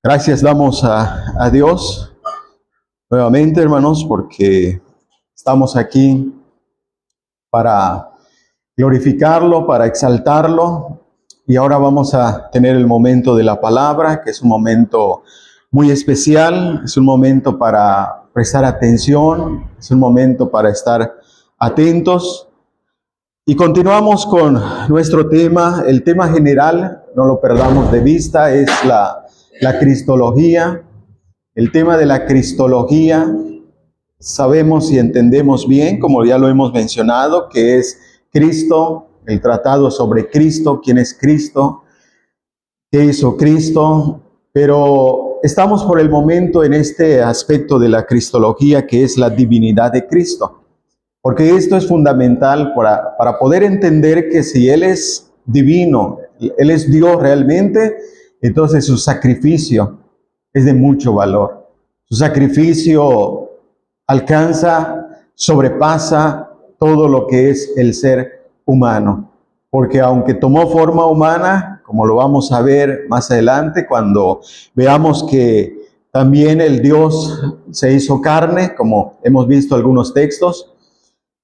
Gracias damos a Dios nuevamente, hermanos, porque estamos aquí para glorificarlo, para exaltarlo. Y ahora vamos a tener el momento de la palabra, que es un momento muy especial, es un momento para prestar atención, es un momento para estar atentos. Y continuamos con nuestro tema, el tema general, no lo perdamos de vista, es la cristología. El tema de la cristología, sabemos y entendemos bien, como ya lo hemos mencionado, que es Cristo, el tratado sobre Cristo, quién es Cristo, qué hizo Cristo, pero estamos por el momento en este aspecto de la cristología, que es la divinidad de Cristo. Porque esto es fundamental para poder entender que si Él es divino, Él es Dios realmente, entonces su sacrificio es de mucho valor. Su sacrificio alcanza, sobrepasa todo lo que es el ser humano. Porque aunque tomó forma humana, como lo vamos a ver más adelante, cuando veamos que también el Dios se hizo carne, como hemos visto algunos textos,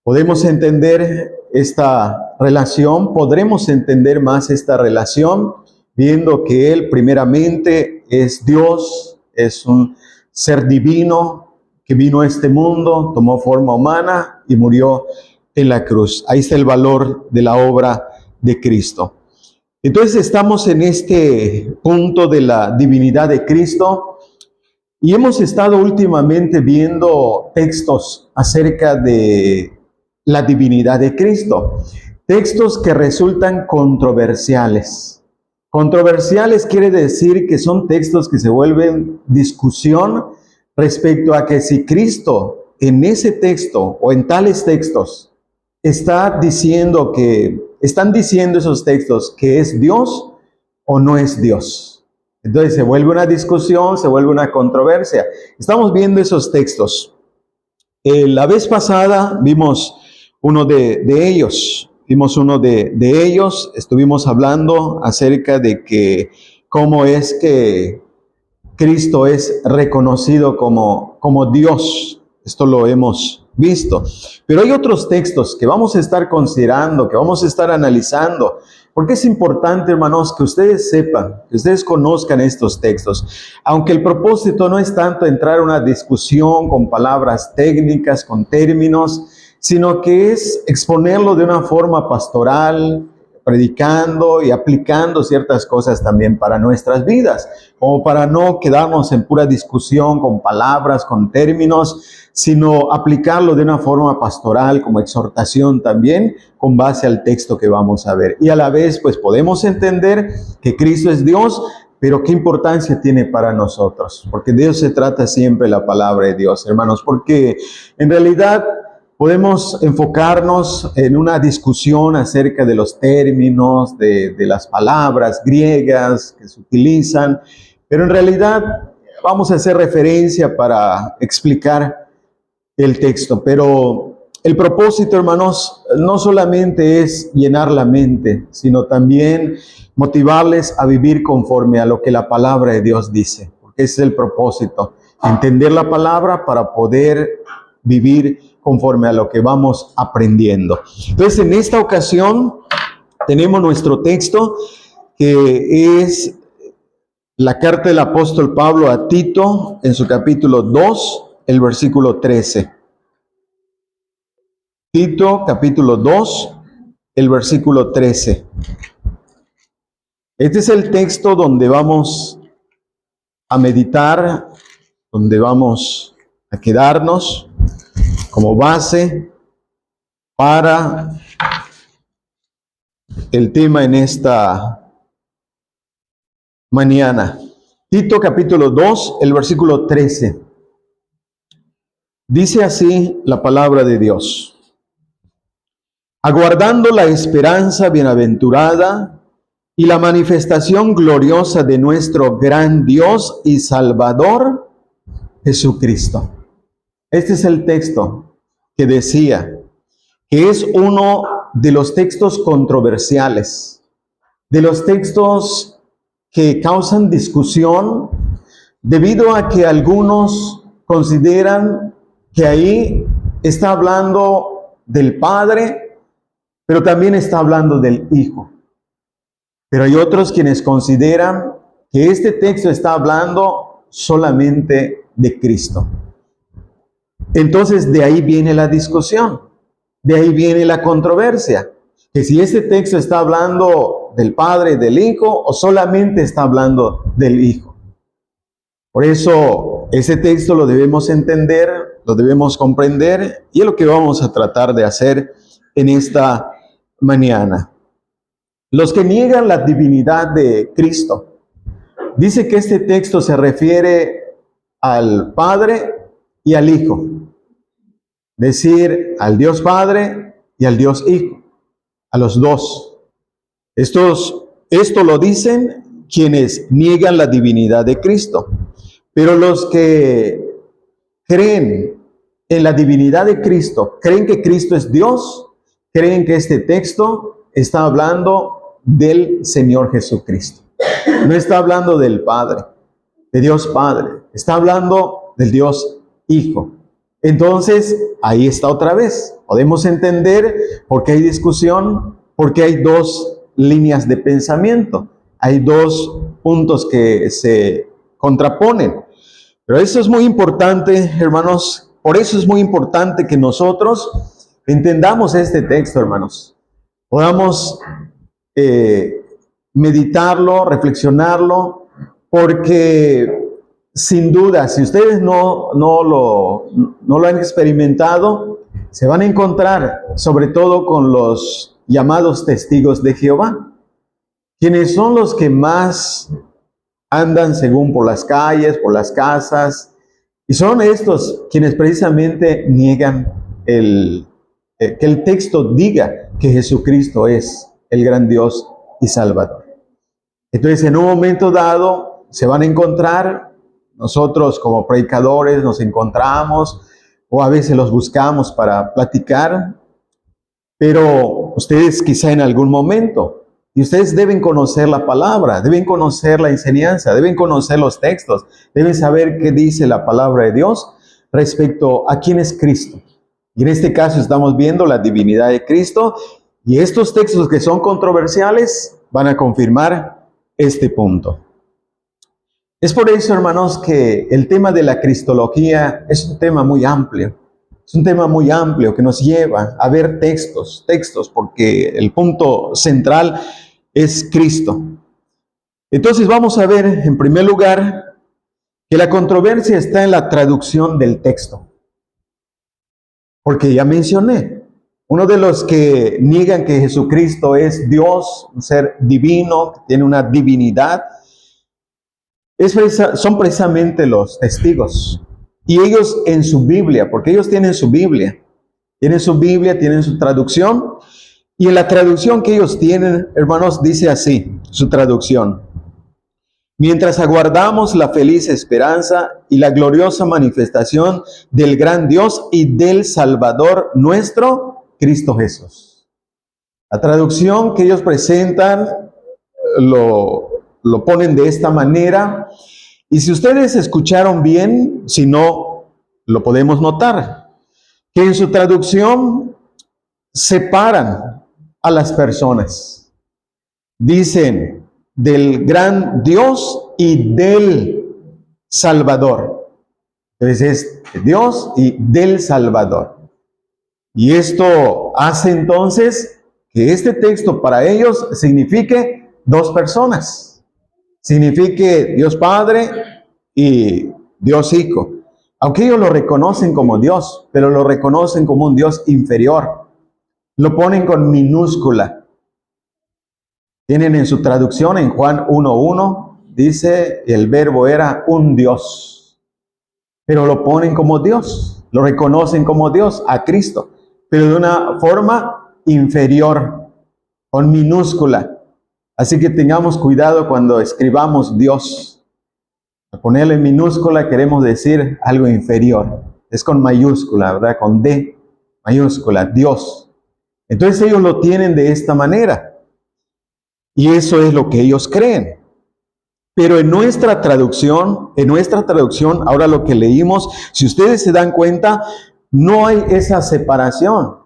podemos entender esta relación, podremos entender más esta relación, viendo que Él primeramente es Dios, es un ser divino que vino a este mundo, tomó forma humana y murió en la cruz. Ahí está el valor de la obra de Cristo. Entonces estamos en este punto de la divinidad de Cristo y hemos estado últimamente viendo textos acerca de la divinidad de Cristo. Textos que resultan controversiales. Controversiales quiere decir que son textos que se vuelven discusión respecto a que si Cristo en ese texto o en tales textos están diciendo esos textos que es Dios o no es Dios. Entonces se vuelve una discusión, se vuelve una controversia. Estamos viendo esos textos. La vez pasada vimos uno de ellos. Vimos uno de ellos. Estuvimos hablando acerca de que cómo es que Cristo es reconocido como Dios. Esto lo hemos visto. Pero hay otros textos que vamos a estar considerando, que vamos a estar analizando, porque es importante, hermanos, que ustedes sepan, que ustedes conozcan estos textos. Aunque el propósito no es tanto entrar a una discusión con palabras técnicas, con términos, sino que es exponerlo de una forma pastoral, predicando y aplicando ciertas cosas también para nuestras vidas, como para no quedarnos en pura discusión con palabras, con términos, sino aplicarlo de una forma pastoral, como exhortación también, con base al texto que vamos a ver. Y a la vez, pues podemos entender que Cristo es Dios, pero ¿qué importancia tiene para nosotros? Porque de Dios se trata siempre la palabra de Dios, hermanos, porque en realidad podemos enfocarnos en una discusión acerca de los términos, de las palabras griegas que se utilizan, pero en realidad vamos a hacer referencia para explicar el texto. Pero el propósito, hermanos, no solamente es llenar la mente, sino también motivarles a vivir conforme a lo que la palabra de Dios dice, porque ese es el propósito, entender la palabra para poder vivir conforme a lo que vamos aprendiendo. Entonces, en esta ocasión tenemos nuestro texto, que es la carta del apóstol Pablo a Tito, en su capítulo 2, el versículo 13. Tito, capítulo 2, el versículo 13. Este es el texto donde vamos a meditar, donde vamos a quedarnos como base para el tema en esta mañana. Tito capítulo 2, el versículo 13. Dice así la palabra de Dios: aguardando la esperanza bienaventurada y la manifestación gloriosa de nuestro gran Dios y Salvador, Jesucristo. Este es el texto que decía que es uno de los textos controversiales, de los textos que causan discusión, debido a que algunos consideran que ahí está hablando del Padre, pero también está hablando del Hijo. Pero hay otros quienes consideran que este texto está hablando solamente de Cristo. Entonces de ahí viene la discusión, de ahí viene la controversia, que si este texto está hablando del Padre, del Hijo, o solamente está hablando del Hijo. Por eso ese texto lo debemos entender, lo debemos comprender, y es lo que vamos a tratar de hacer en esta mañana. Los que niegan la divinidad de Cristo, dice que este texto se refiere al Padre y al Hijo. Es decir, al Dios Padre y al Dios Hijo, a los dos. Esto lo dicen quienes niegan la divinidad de Cristo. Pero los que creen en la divinidad de Cristo, creen que Cristo es Dios, creen que este texto está hablando del Señor Jesucristo. No está hablando del Padre, de Dios Padre. Está hablando del Dios Hijo. Entonces, ahí está otra vez. Podemos entender por qué hay discusión, porque hay dos líneas de pensamiento. Hay dos puntos que se contraponen. Pero eso es muy importante, hermanos. Por eso es muy importante que nosotros entendamos este texto, hermanos. Podamos meditarlo, reflexionarlo, porque sin duda, si ustedes no lo han experimentado, se van a encontrar, sobre todo con los llamados testigos de Jehová, quienes son los que más andan según por las calles, por las casas, y son estos quienes precisamente niegan que el texto diga que Jesucristo es el gran Dios y Salvador. Entonces, en un momento dado, se van a encontrar, nosotros como predicadores nos encontramos, o a veces los buscamos para platicar, pero ustedes quizá en algún momento, y ustedes deben conocer la palabra, deben conocer la enseñanza, deben conocer los textos, deben saber qué dice la palabra de Dios respecto a quién es Cristo. Y en este caso estamos viendo la divinidad de Cristo, y estos textos que son controversiales van a confirmar este punto. Es por eso, hermanos, que el tema de la cristología es un tema muy amplio. Es un tema muy amplio que nos lleva a ver textos, porque el punto central es Cristo. Entonces vamos a ver, en primer lugar, que la controversia está en la traducción del texto. Porque ya mencioné, uno de los que niegan que Jesucristo es Dios, un ser divino, que tiene una divinidad, son precisamente los testigos. Y ellos en su Biblia, porque ellos tienen su Biblia, tienen su traducción, y en la traducción que ellos tienen, hermanos, dice así, su traducción: mientras aguardamos la feliz esperanza y la gloriosa manifestación del gran Dios y del Salvador nuestro, Cristo Jesús. La traducción que ellos presentan lo ponen de esta manera, y si ustedes escucharon bien, si no, lo podemos notar, que en su traducción separan a las personas. Dicen del gran Dios y del Salvador. Entonces es Dios y del Salvador. Y esto hace entonces que este texto para ellos signifique dos personas. Signifique Dios Padre y Dios Hijo. Aunque ellos lo reconocen como Dios, pero lo reconocen como un Dios inferior. Lo ponen con minúscula. Tienen en su traducción en Juan 1:1, dice, el verbo era un Dios. Pero lo ponen como Dios, lo reconocen como Dios, a Cristo, pero de una forma inferior, con minúscula. Así que tengamos cuidado cuando escribamos Dios. Al ponerle en minúscula queremos decir algo inferior. Es con mayúscula, ¿verdad? Con D mayúscula, Dios. Entonces ellos lo tienen de esta manera. Y eso es lo que ellos creen. Pero en nuestra traducción, ahora lo que leímos, si ustedes se dan cuenta, no hay esa separación.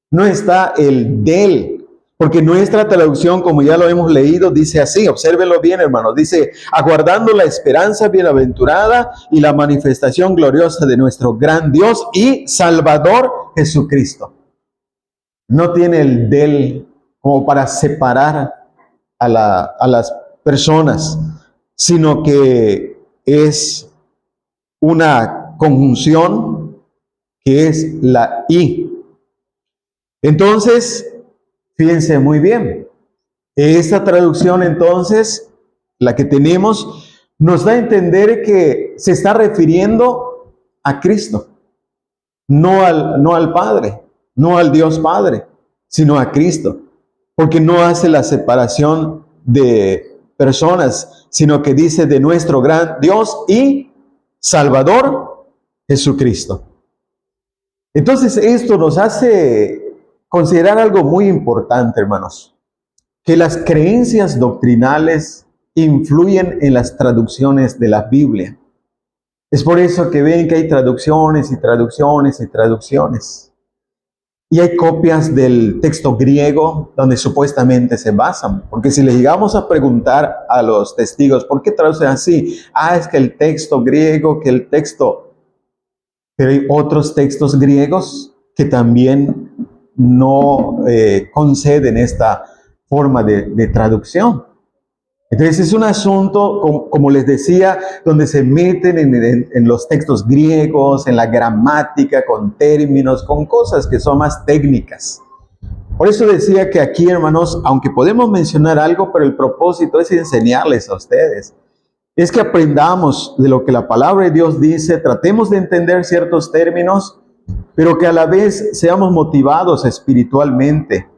No está el del, porque nuestra traducción, como ya lo hemos leído, dice así, obsérvenlo bien, hermanos, dice, aguardando la esperanza bienaventurada y la manifestación gloriosa de nuestro gran Dios y Salvador Jesucristo. No tiene el del como para separar a las personas, sino que es una conjunción que es la y. Entonces, fíjense muy bien, esta traducción entonces, la que tenemos, nos da a entender que se está refiriendo a Cristo, no al Padre, no al Dios Padre, sino a Cristo, porque no hace la separación de personas, sino que dice de nuestro gran Dios y Salvador Jesucristo. Entonces esto nos hace considerar algo muy importante, hermanos, que las creencias doctrinales influyen en las traducciones de la Biblia. Es por eso que ven que hay traducciones y traducciones y traducciones. Y hay copias del texto griego donde supuestamente se basan. Porque si le llegamos a preguntar a los testigos, ¿por qué traducen así? Es que el texto griego, que el texto... Pero hay otros textos griegos que también no conceden esta forma de traducción. Entonces es un asunto, como les decía, donde se meten en los textos griegos, en la gramática, con términos, con cosas que son más técnicas. Por eso decía que aquí, hermanos, aunque podemos mencionar algo, pero el propósito es enseñarles a ustedes. Es que aprendamos de lo que la palabra de Dios dice, tratemos de entender ciertos términos, pero que a la vez seamos motivados espiritualmente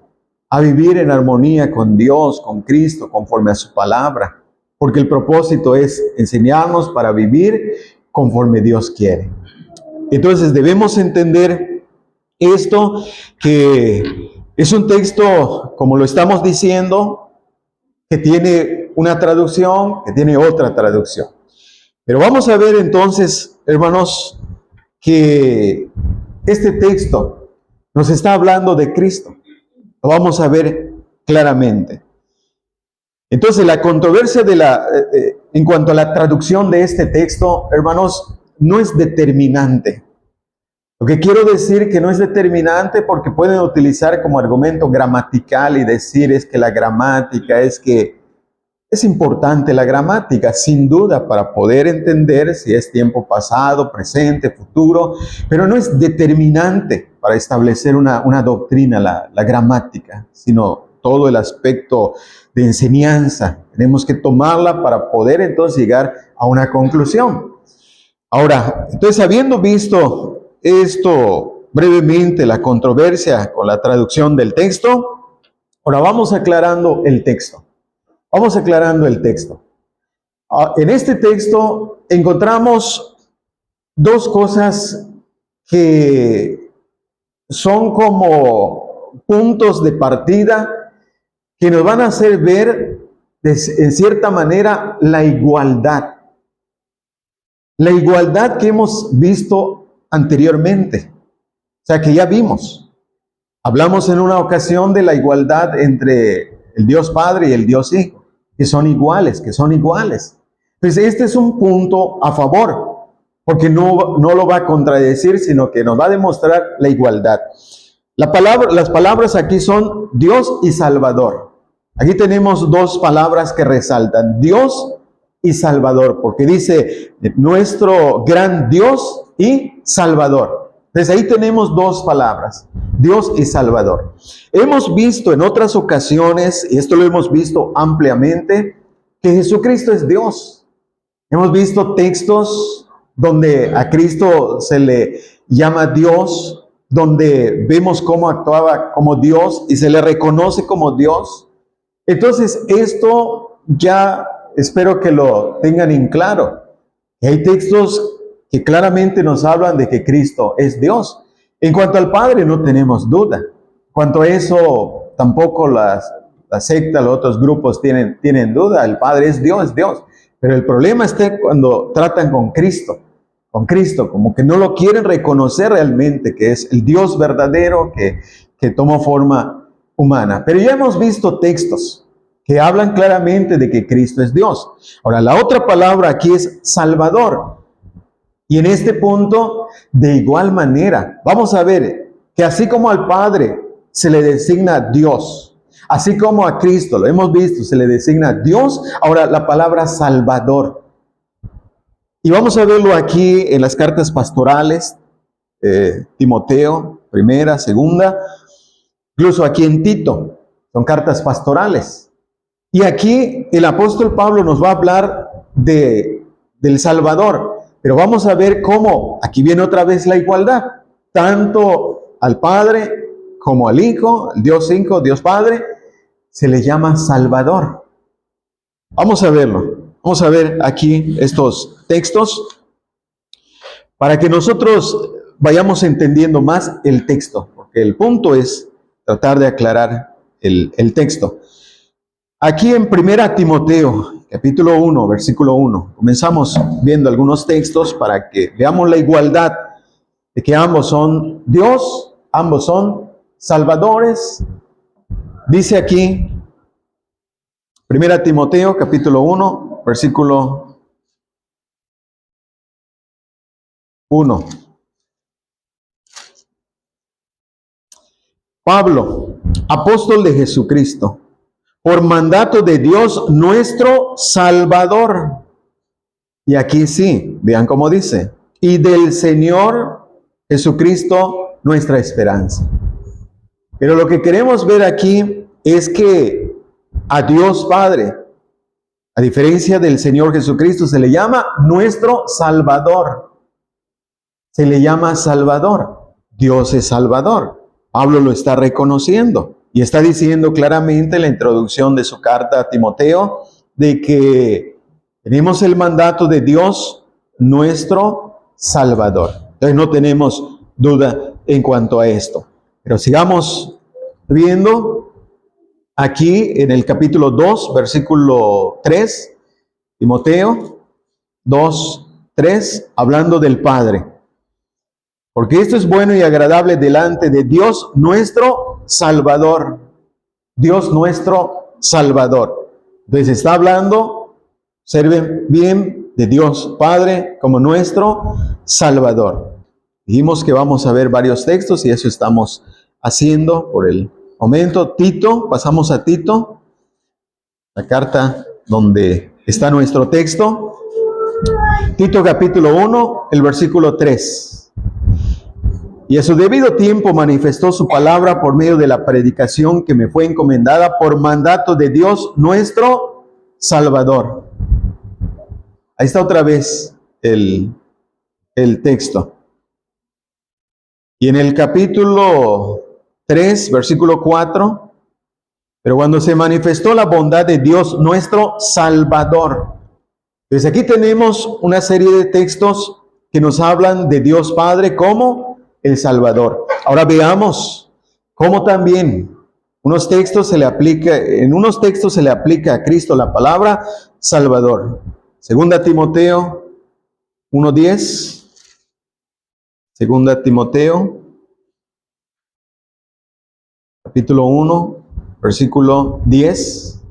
a vivir en armonía con Dios, con Cristo, conforme a su palabra. Porque el propósito es enseñarnos para vivir conforme Dios quiere. Entonces debemos entender esto, que es un texto, como lo estamos diciendo, que tiene una traducción, que tiene otra traducción. Pero vamos a ver entonces, hermanos, que este texto nos está hablando de Cristo. Lo vamos a ver claramente. Entonces, la controversia en cuanto a la traducción de este texto, hermanos, no es determinante. Lo que quiero decir que no es determinante porque pueden utilizar como argumento gramatical y decir es que la gramática, es importante la gramática, sin duda, para poder entender si es tiempo pasado, presente, futuro, pero no es determinante para establecer una doctrina, la gramática, sino todo el aspecto de enseñanza. Tenemos que tomarla para poder entonces llegar a una conclusión. Ahora, entonces, habiendo visto esto brevemente, la controversia con la traducción del texto, ahora vamos aclarando el texto. Vamos aclarando el texto. En este texto encontramos dos cosas que son como puntos de partida que nos van a hacer ver, en cierta manera, la igualdad. La igualdad que hemos visto anteriormente. O sea, que ya vimos. Hablamos en una ocasión de la igualdad entre el Dios Padre y el Dios Hijo, que son iguales. Pues este es un punto a favor, porque no lo va a contradecir, sino que nos va a demostrar la igualdad. Las palabras aquí son Dios y Salvador. Aquí tenemos dos palabras que resaltan, Dios y Salvador, porque dice nuestro gran Dios y Salvador. Entonces ahí tenemos dos palabras, Dios y Salvador. Hemos visto en otras ocasiones, y esto lo hemos visto ampliamente, que Jesucristo es Dios. Hemos visto textos donde a Cristo se le llama Dios, donde vemos cómo actuaba como Dios y se le reconoce como Dios. Entonces esto ya espero que lo tengan en claro. Y hay textos que claramente nos hablan de que Cristo es Dios. En cuanto al Padre no tenemos duda. En cuanto a eso tampoco la secta, los otros grupos tienen duda. El Padre es Dios, es Dios. Pero el problema está cuando tratan con Cristo, como que no lo quieren reconocer realmente, que es el Dios verdadero que tomó forma humana. Pero ya hemos visto textos que hablan claramente de que Cristo es Dios. Ahora, la otra palabra aquí es Salvador. Y en este punto, de igual manera, vamos a ver que así como al Padre se le designa Dios, así como a Cristo, lo hemos visto, se le designa Dios, ahora la palabra Salvador. Y vamos a verlo aquí en las cartas pastorales, Timoteo, primera, segunda, incluso aquí en Tito, son cartas pastorales. Y aquí el apóstol Pablo nos va a hablar del Salvador. Pero vamos a ver cómo, aquí viene otra vez la igualdad, tanto al Padre como al Hijo, Dios Hijo, Dios Padre, se le llama Salvador. Vamos a verlo, vamos a ver aquí estos textos para que nosotros vayamos entendiendo más el texto, porque el punto es tratar de aclarar el texto. Aquí en 1 Timoteo, capítulo 1, versículo 1, comenzamos viendo algunos textos para que veamos la igualdad de que ambos son Dios, ambos son salvadores. Dice aquí, 1 Timoteo, capítulo 1, versículo 1. Pablo, apóstol de Jesucristo, por mandato de Dios nuestro Salvador. Y aquí sí, vean cómo dice, y del Señor Jesucristo nuestra esperanza. Pero lo que queremos ver aquí es que a Dios Padre, a diferencia del Señor Jesucristo, se le llama nuestro Salvador. Se le llama Salvador. Dios es Salvador. Pablo lo está reconociendo. Y está diciendo claramente en la introducción de su carta a Timoteo de que tenemos el mandato de Dios, nuestro Salvador. Entonces no tenemos duda en cuanto a esto. Pero sigamos viendo aquí en el capítulo 2, versículo 3, Timoteo 2, 3, hablando del Padre. Porque esto es bueno y agradable delante de Dios nuestro Salvador. Dios nuestro Salvador. Entonces está hablando, observen bien, de Dios Padre como nuestro Salvador. Dijimos que vamos a ver varios textos y eso estamos haciendo por el momento. Tito, pasamos a Tito, la carta donde está nuestro texto. Tito capítulo 1, el versículo 3. Y a su debido tiempo manifestó su palabra por medio de la predicación que me fue encomendada por mandato de Dios nuestro Salvador. Ahí está otra vez el texto. Y en el capítulo 3, versículo 4, pero cuando se manifestó la bondad de Dios nuestro Salvador. Entonces aquí tenemos una serie de textos que nos hablan de Dios Padre como el Salvador. Ahora veamos cómo también en unos textos se le aplica a Cristo la palabra Salvador. Segunda Timoteo 1:10. Segunda Timoteo, capítulo 1, versículo 10.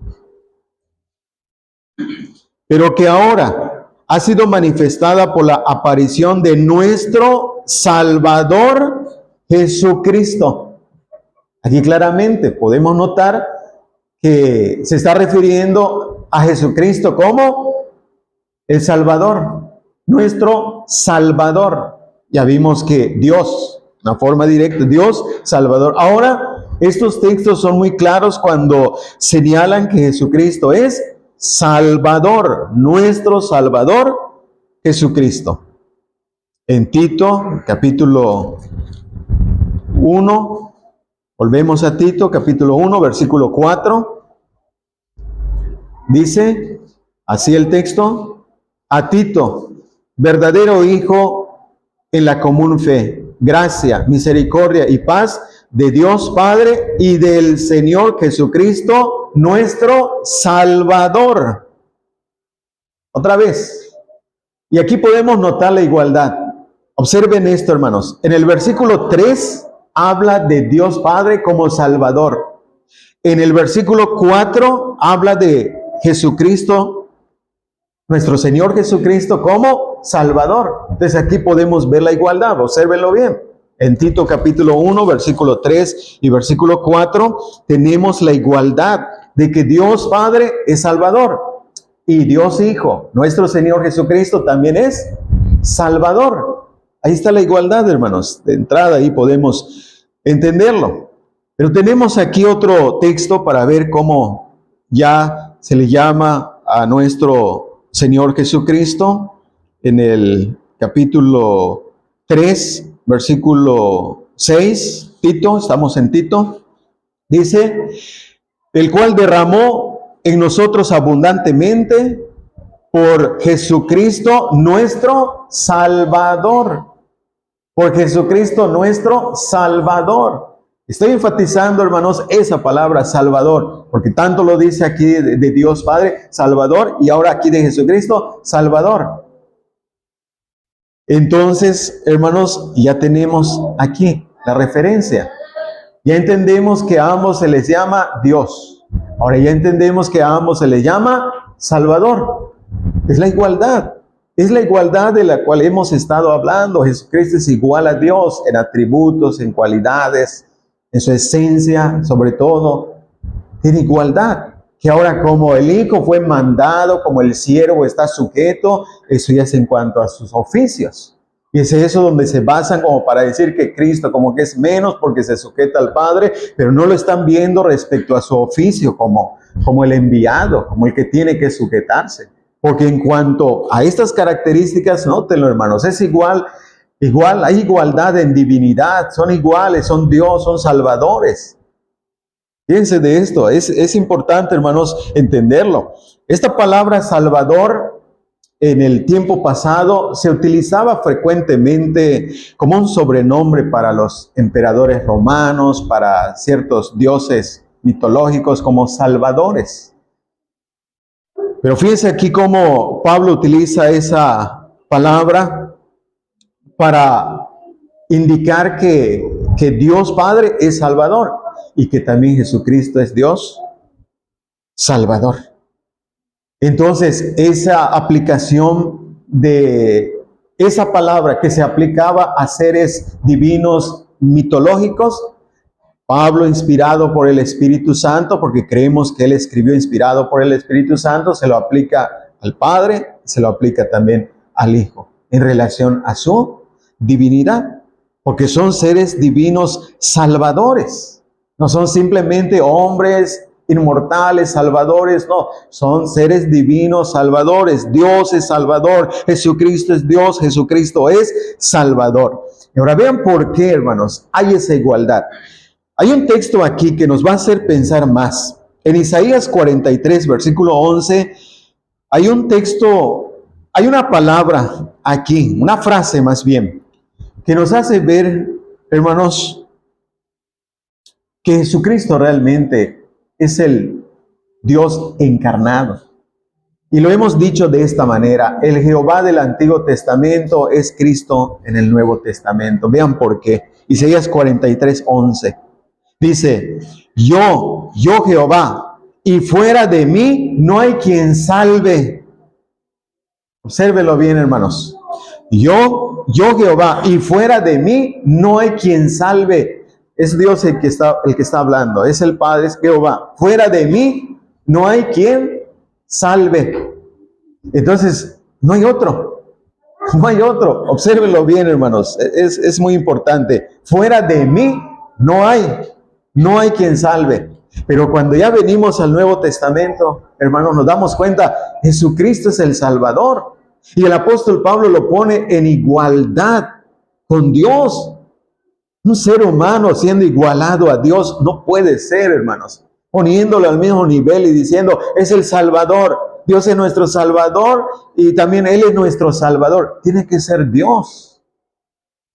Pero que ahora ha sido manifestada por la aparición de nuestro Salvador Jesucristo. Aquí claramente podemos notar que se está refiriendo a Jesucristo como el Salvador, nuestro Salvador. Ya vimos que Dios, una forma directa, Dios, Salvador. Ahora, estos textos son muy claros cuando señalan que Jesucristo es Salvador, nuestro Salvador, Jesucristo. En Tito, capítulo 1, volvemos a Tito, capítulo 1, versículo 4. Dice, así el texto, a Tito, verdadero hijo en la común fe, gracia, misericordia y paz de Dios Padre y del Señor Jesucristo, nuestro Salvador. Otra vez. Y aquí podemos notar la igualdad. Observen esto, hermanos. En el versículo 3 habla de Dios Padre como Salvador. En el versículo 4 habla de Jesucristo, nuestro Señor Jesucristo, como Salvador. Entonces aquí podemos ver la igualdad. Obsérvenlo bien. En Tito capítulo 1, versículo 3 y versículo 4 tenemos la igualdad de que Dios Padre es Salvador y Dios Hijo, nuestro Señor Jesucristo, también es Salvador. Ahí está la igualdad, hermanos. De entrada ahí podemos entenderlo. Pero tenemos aquí otro texto para ver cómo ya se le llama a nuestro Señor Jesucristo en el capítulo 3, versículo 6, Tito, estamos en Tito, dice, el cual derramó en nosotros abundantemente por Jesucristo nuestro Salvador. Por Jesucristo nuestro Salvador. Estoy enfatizando, hermanos, esa palabra Salvador, porque tanto lo dice aquí de Dios Padre, Salvador, y ahora aquí de Jesucristo, Salvador. Entonces, hermanos, ya tenemos aquí la referencia. Ya entendemos que a ambos se les llama Dios. Ahora ya entendemos que a ambos se les llama Salvador. Es la igualdad. Es la igualdad de la cual hemos estado hablando. Jesucristo es igual a Dios en atributos, en cualidades, en su esencia, sobre todo. Tiene igualdad. Que ahora como el Hijo fue mandado, como el siervo está sujeto, eso ya es en cuanto a sus oficios. Y es eso donde se basan como para decir que Cristo como que es menos porque se sujeta al Padre, pero no lo están viendo respecto a su oficio como el enviado, como el que tiene que sujetarse. Porque en cuanto a estas características, nótenlo, hermanos, es igual, hay igualdad en divinidad, son iguales, son Dios, son salvadores. Fíjense de esto, es importante, hermanos, entenderlo. Esta palabra Salvador en el tiempo pasado se utilizaba frecuentemente como un sobrenombre para los emperadores romanos, para ciertos dioses mitológicos como salvadores. Pero fíjense aquí cómo Pablo utiliza esa palabra para indicar que Dios Padre es Salvador y que también Jesucristo es Dios Salvador. Entonces, esa aplicación de esa palabra que se aplicaba a seres divinos mitológicos, Pablo, inspirado por el Espíritu Santo, porque creemos que él escribió inspirado por el Espíritu Santo, se lo aplica al Padre, se lo aplica también al Hijo, en relación a su divinidad, porque son seres divinos salvadores, no son simplemente hombres inmortales, salvadores, no, son seres divinos salvadores. Dios es Salvador, Jesucristo es Dios, Jesucristo es Salvador. Y ahora vean por qué, hermanos, hay esa igualdad. Hay un texto aquí que nos va a hacer pensar más. En Isaías 43, versículo 11, hay un texto, hay una palabra aquí, una frase más bien, que nos hace ver, hermanos, que Jesucristo realmente es el Dios encarnado. Y lo hemos dicho de esta manera, el Jehová del Antiguo Testamento es Cristo en el Nuevo Testamento. Vean por qué. Isaías 43, 11. Dice, yo Jehová, y fuera de mí no hay quien salve. Obsérvelo bien, hermanos. Yo Jehová, y fuera de mí no hay quien salve. Es Dios el que está hablando, es el Padre, es Jehová. Fuera de mí no hay quien salve. Entonces, no hay otro. No hay otro. Obsérvenlo bien, hermanos. Es muy importante. Fuera de mí no hay quien salve. Pero cuando ya venimos al Nuevo Testamento, hermanos, nos damos cuenta, Jesucristo es el Salvador. Y el apóstol Pablo lo pone en igualdad con Dios. Un ser humano siendo igualado a Dios no puede ser, hermanos. Poniéndolo al mismo nivel y diciendo, es el Salvador. Dios es nuestro Salvador y también Él es nuestro Salvador. Tiene que ser Dios.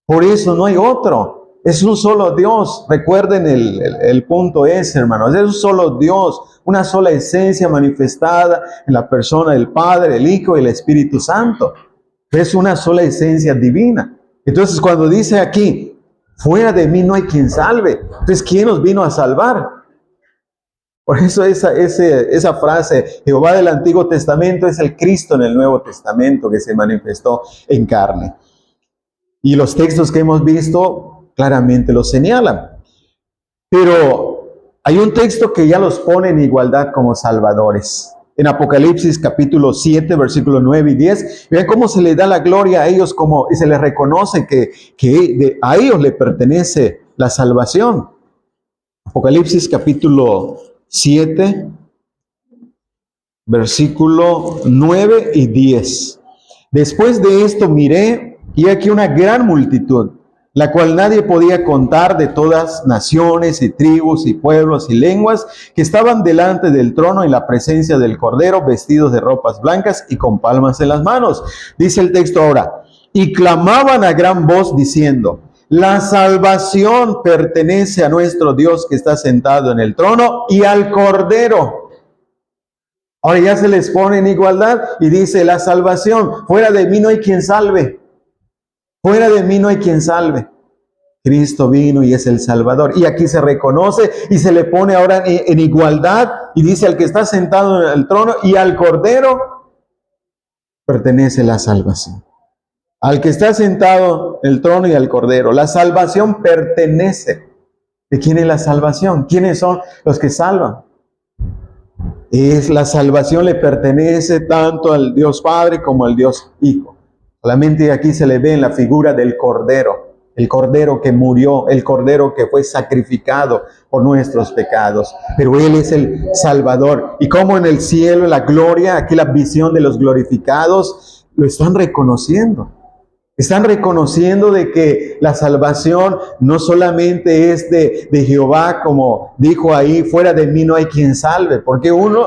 Por eso no hay otro. Es un solo Dios. Recuerden el punto ese, hermanos. Es un solo Dios, una sola esencia manifestada en la persona del Padre, el Hijo y el Espíritu Santo. Es una sola esencia divina. Entonces, cuando dice aquí, fuera de mí no hay quien salve. Entonces, ¿quién nos vino a salvar? Por eso esa frase, Jehová del Antiguo Testamento, es el Cristo en el Nuevo Testamento que se manifestó en carne. Y los textos que hemos visto claramente lo señalan. Pero hay un texto que ya los pone en igualdad como salvadores. En Apocalipsis capítulo 7, versículos 9 y 10, vean cómo se les da la gloria a ellos y se les reconoce que a ellos le pertenece la salvación. Apocalipsis capítulo 7, versículo 9 y 10. Después de esto miré, y aquí una gran multitud, la cual nadie podía contar, de todas naciones y tribus y pueblos y lenguas, que estaban delante del trono en la presencia del Cordero, vestidos de ropas blancas y con palmas en las manos. Dice el texto ahora, y clamaban a gran voz diciendo, la salvación pertenece a nuestro Dios que está sentado en el trono y al Cordero. Ahora ya se les pone en igualdad y dice, la salvación, fuera de mí no hay quien salve. Fuera de mí no hay quien salve. Cristo vino y es el Salvador. Y aquí se reconoce y se le pone ahora en igualdad y dice, al que está sentado en el trono y al Cordero pertenece la salvación. Al que está sentado en el trono y al Cordero. La salvación pertenece. ¿De quién es la salvación? ¿Quiénes son los que salvan? La salvación le pertenece tanto al Dios Padre como al Dios Hijo. Solamente aquí se le ve en la figura del Cordero. El Cordero que murió, el Cordero que fue sacrificado por nuestros pecados. Pero Él es el Salvador. Y como en el cielo, la gloria, aquí la visión de los glorificados, lo están reconociendo. Están reconociendo de que la salvación no solamente es de Jehová, como dijo ahí, fuera de mí no hay quien salve. Porque uno,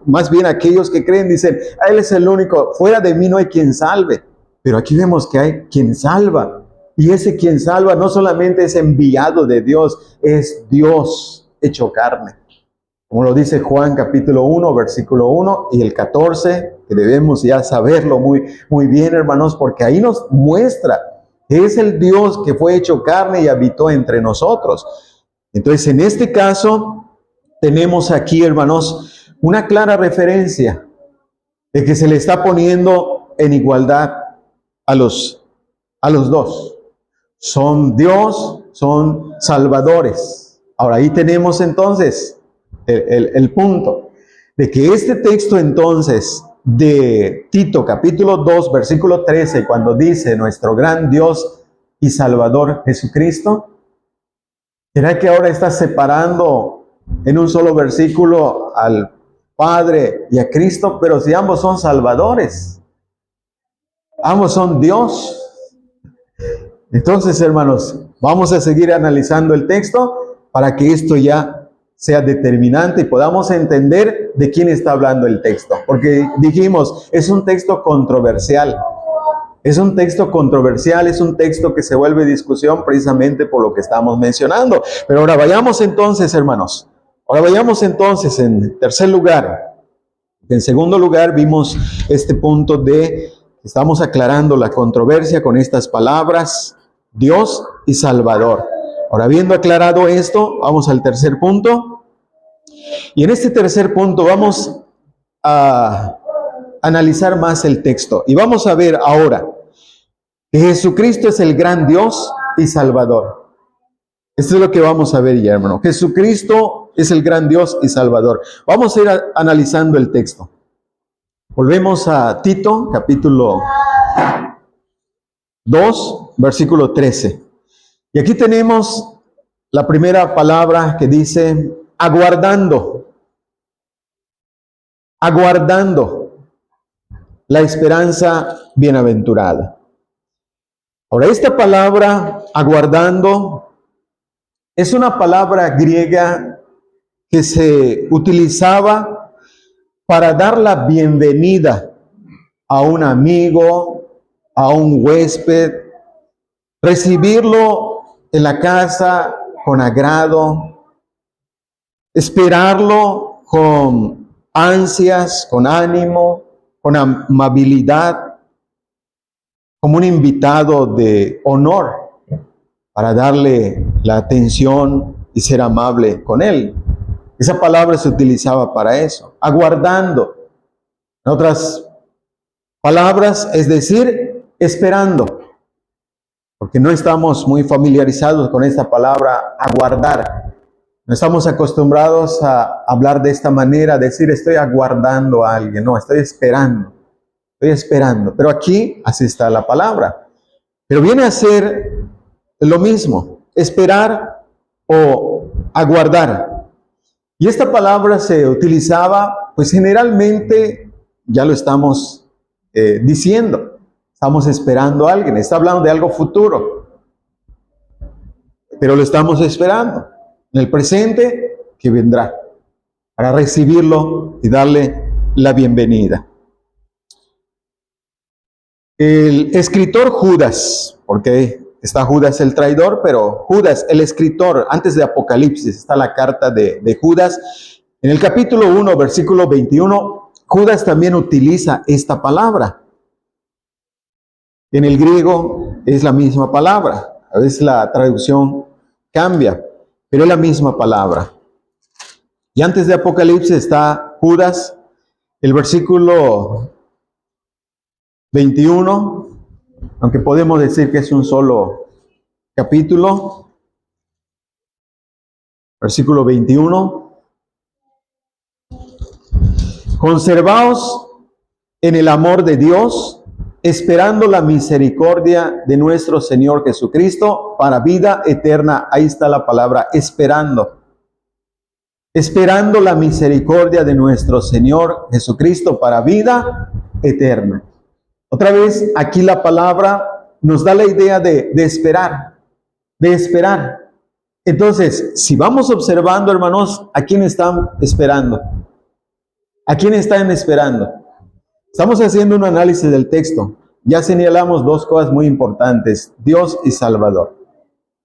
más bien aquellos que creen, dicen, Él es el único, fuera de mí no hay quien salve. Pero aquí vemos que hay quien salva. Y ese quien salva no solamente es enviado de Dios, es Dios hecho carne. Como lo dice Juan capítulo 1, versículo 1 y el 14, que debemos ya saberlo muy bien, hermanos, porque ahí nos muestra que es el Dios que fue hecho carne y habitó entre nosotros. Entonces, en este caso, tenemos aquí, hermanos, una clara referencia de que se le está poniendo en igualdad a los dos. Son Dios, son salvadores. Ahora ahí tenemos entonces el punto de que este texto entonces de Tito capítulo 2 versículo 13, cuando dice nuestro gran Dios y Salvador Jesucristo, ¿será que ahora está separando en un solo versículo al Padre y a Cristo? Pero si ambos son salvadores, ambos son Dios. Entonces, hermanos, vamos a seguir analizando el texto para que esto ya sea determinante y podamos entender de quién está hablando el texto. Porque dijimos, es un texto controversial. Es un texto controversial, es un texto que se vuelve discusión precisamente por lo que estamos mencionando. Pero ahora vayamos entonces, hermanos. Ahora vayamos entonces en tercer lugar. En segundo lugar, vimos este punto de, estamos aclarando la controversia con estas palabras, Dios y Salvador. Ahora, habiendo aclarado esto, vamos al tercer punto. Y en este tercer punto vamos a analizar más el texto. Y vamos a ver ahora que Jesucristo es el gran Dios y Salvador. Esto es lo que vamos a ver ya, hermano. Jesucristo es el gran Dios y Salvador. Vamos a ir analizando el texto. Volvemos a Tito, capítulo 2, versículo 13. Y aquí tenemos la primera palabra que dice aguardando. Aguardando la esperanza bienaventurada. Ahora, esta palabra aguardando es una palabra griega que se utilizaba para dar la bienvenida a un amigo, a un huésped, recibirlo en la casa con agrado, esperarlo con ansias, con ánimo, con amabilidad, como un invitado de honor para darle la atención y ser amable con él. Esa palabra se utilizaba para eso, aguardando. En otras palabras, es decir, esperando, porque no estamos muy familiarizados con esta palabra aguardar. No estamos acostumbrados a hablar de esta manera, decir estoy aguardando a alguien. No, estoy esperando. Estoy esperando. Pero aquí así está la palabra. Pero viene a ser lo mismo, esperar o aguardar. Y esta palabra se utilizaba, pues generalmente, ya lo estamos diciendo, estamos esperando a alguien, está hablando de algo futuro, pero lo estamos esperando en el presente que vendrá, para recibirlo y darle la bienvenida. El escritor Judas, porque está Judas el traidor, pero Judas, el escritor, antes de Apocalipsis, está la carta de Judas. En el capítulo 1, versículo 21, Judas también utiliza esta palabra. En el griego es la misma palabra. A veces la traducción cambia, pero es la misma palabra. Y antes de Apocalipsis está Judas, el versículo 21, aunque podemos decir que es un solo capítulo, versículo 21. Conservaos en el amor de Dios, esperando la misericordia de nuestro Señor Jesucristo para vida eterna. Ahí está la palabra, esperando. Esperando la misericordia de nuestro Señor Jesucristo para vida eterna. Otra vez, aquí la palabra nos da la idea de esperar, de esperar. Entonces, si vamos observando, hermanos, ¿a quién están esperando? ¿A quién están esperando? Estamos haciendo un análisis del texto. Ya señalamos dos cosas muy importantes, Dios y Salvador.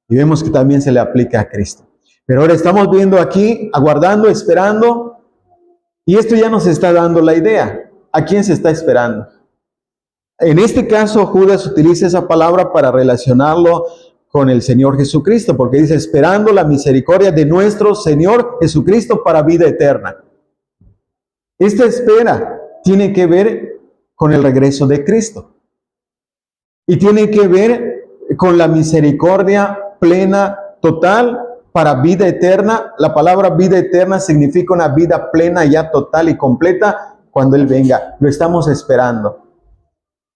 Y vemos que también se le aplica a Cristo. Pero ahora estamos viendo aquí, aguardando, esperando, y esto ya nos está dando la idea. ¿A quién se está esperando? En este caso, Judas utiliza esa palabra para relacionarlo con el Señor Jesucristo, porque dice, esperando la misericordia de nuestro Señor Jesucristo para vida eterna. Esta espera tiene que ver con el regreso de Cristo. Y tiene que ver con la misericordia plena, total, para vida eterna. La palabra vida eterna significa una vida plena, ya total y completa, cuando Él venga. Lo estamos esperando.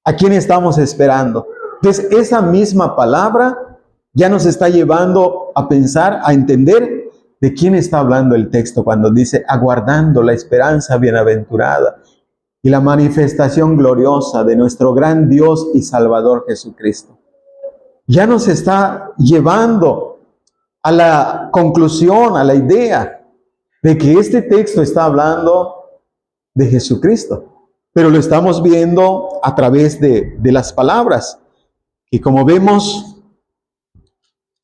¿A quién estamos esperando? Entonces, esa misma palabra ya nos está llevando a pensar, a entender de quién está hablando el texto cuando dice, aguardando la esperanza bienaventurada y la manifestación gloriosa de nuestro gran Dios y Salvador Jesucristo. Ya nos está llevando a la conclusión, a la idea de que este texto está hablando de Jesucristo. Pero lo estamos viendo a través de las palabras, que como vemos,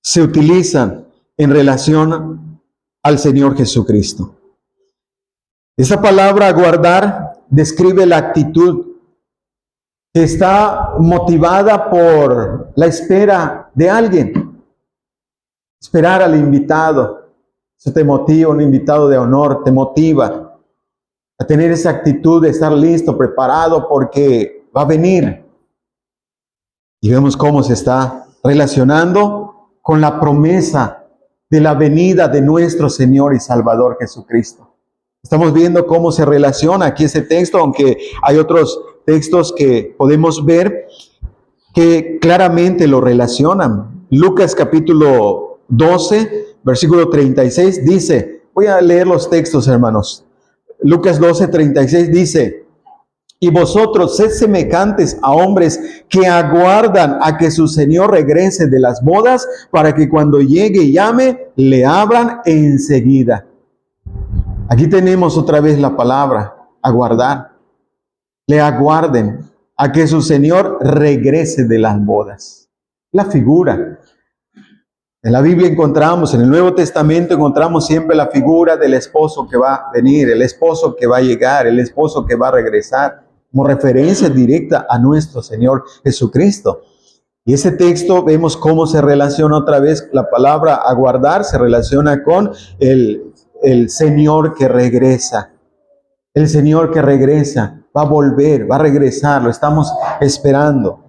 se utilizan en relación al Señor Jesucristo. Esa palabra aguardar describe la actitud que está motivada por la espera de alguien. Esperar al invitado. Eso te motiva, un invitado de honor, te motiva a tener esa actitud de estar listo, preparado, porque va a venir. Y vemos cómo se está relacionando con la promesa de la venida de nuestro Señor y Salvador Jesucristo. Estamos viendo cómo se relaciona aquí ese texto, aunque hay otros textos que podemos ver que claramente lo relacionan. Lucas capítulo 12, versículo 36 dice, voy a leer los textos, hermanos. Lucas 12, 36 dice, y vosotros sed semejantes a hombres que aguardan a que su Señor regrese de las bodas, para que cuando llegue y llame, le abran enseguida. Aquí tenemos otra vez la palabra, aguardar. Le aguarden a que su Señor regrese de las bodas. La figura. En la Biblia encontramos, en el Nuevo Testamento encontramos siempre la figura del esposo que va a venir, el esposo que va a llegar, el esposo que va a regresar, como referencia directa a nuestro Señor Jesucristo. Y ese texto vemos cómo se relaciona otra vez la palabra aguardar, se relaciona con el Señor que regresa. El Señor que regresa, va a volver, va a regresar, lo estamos esperando.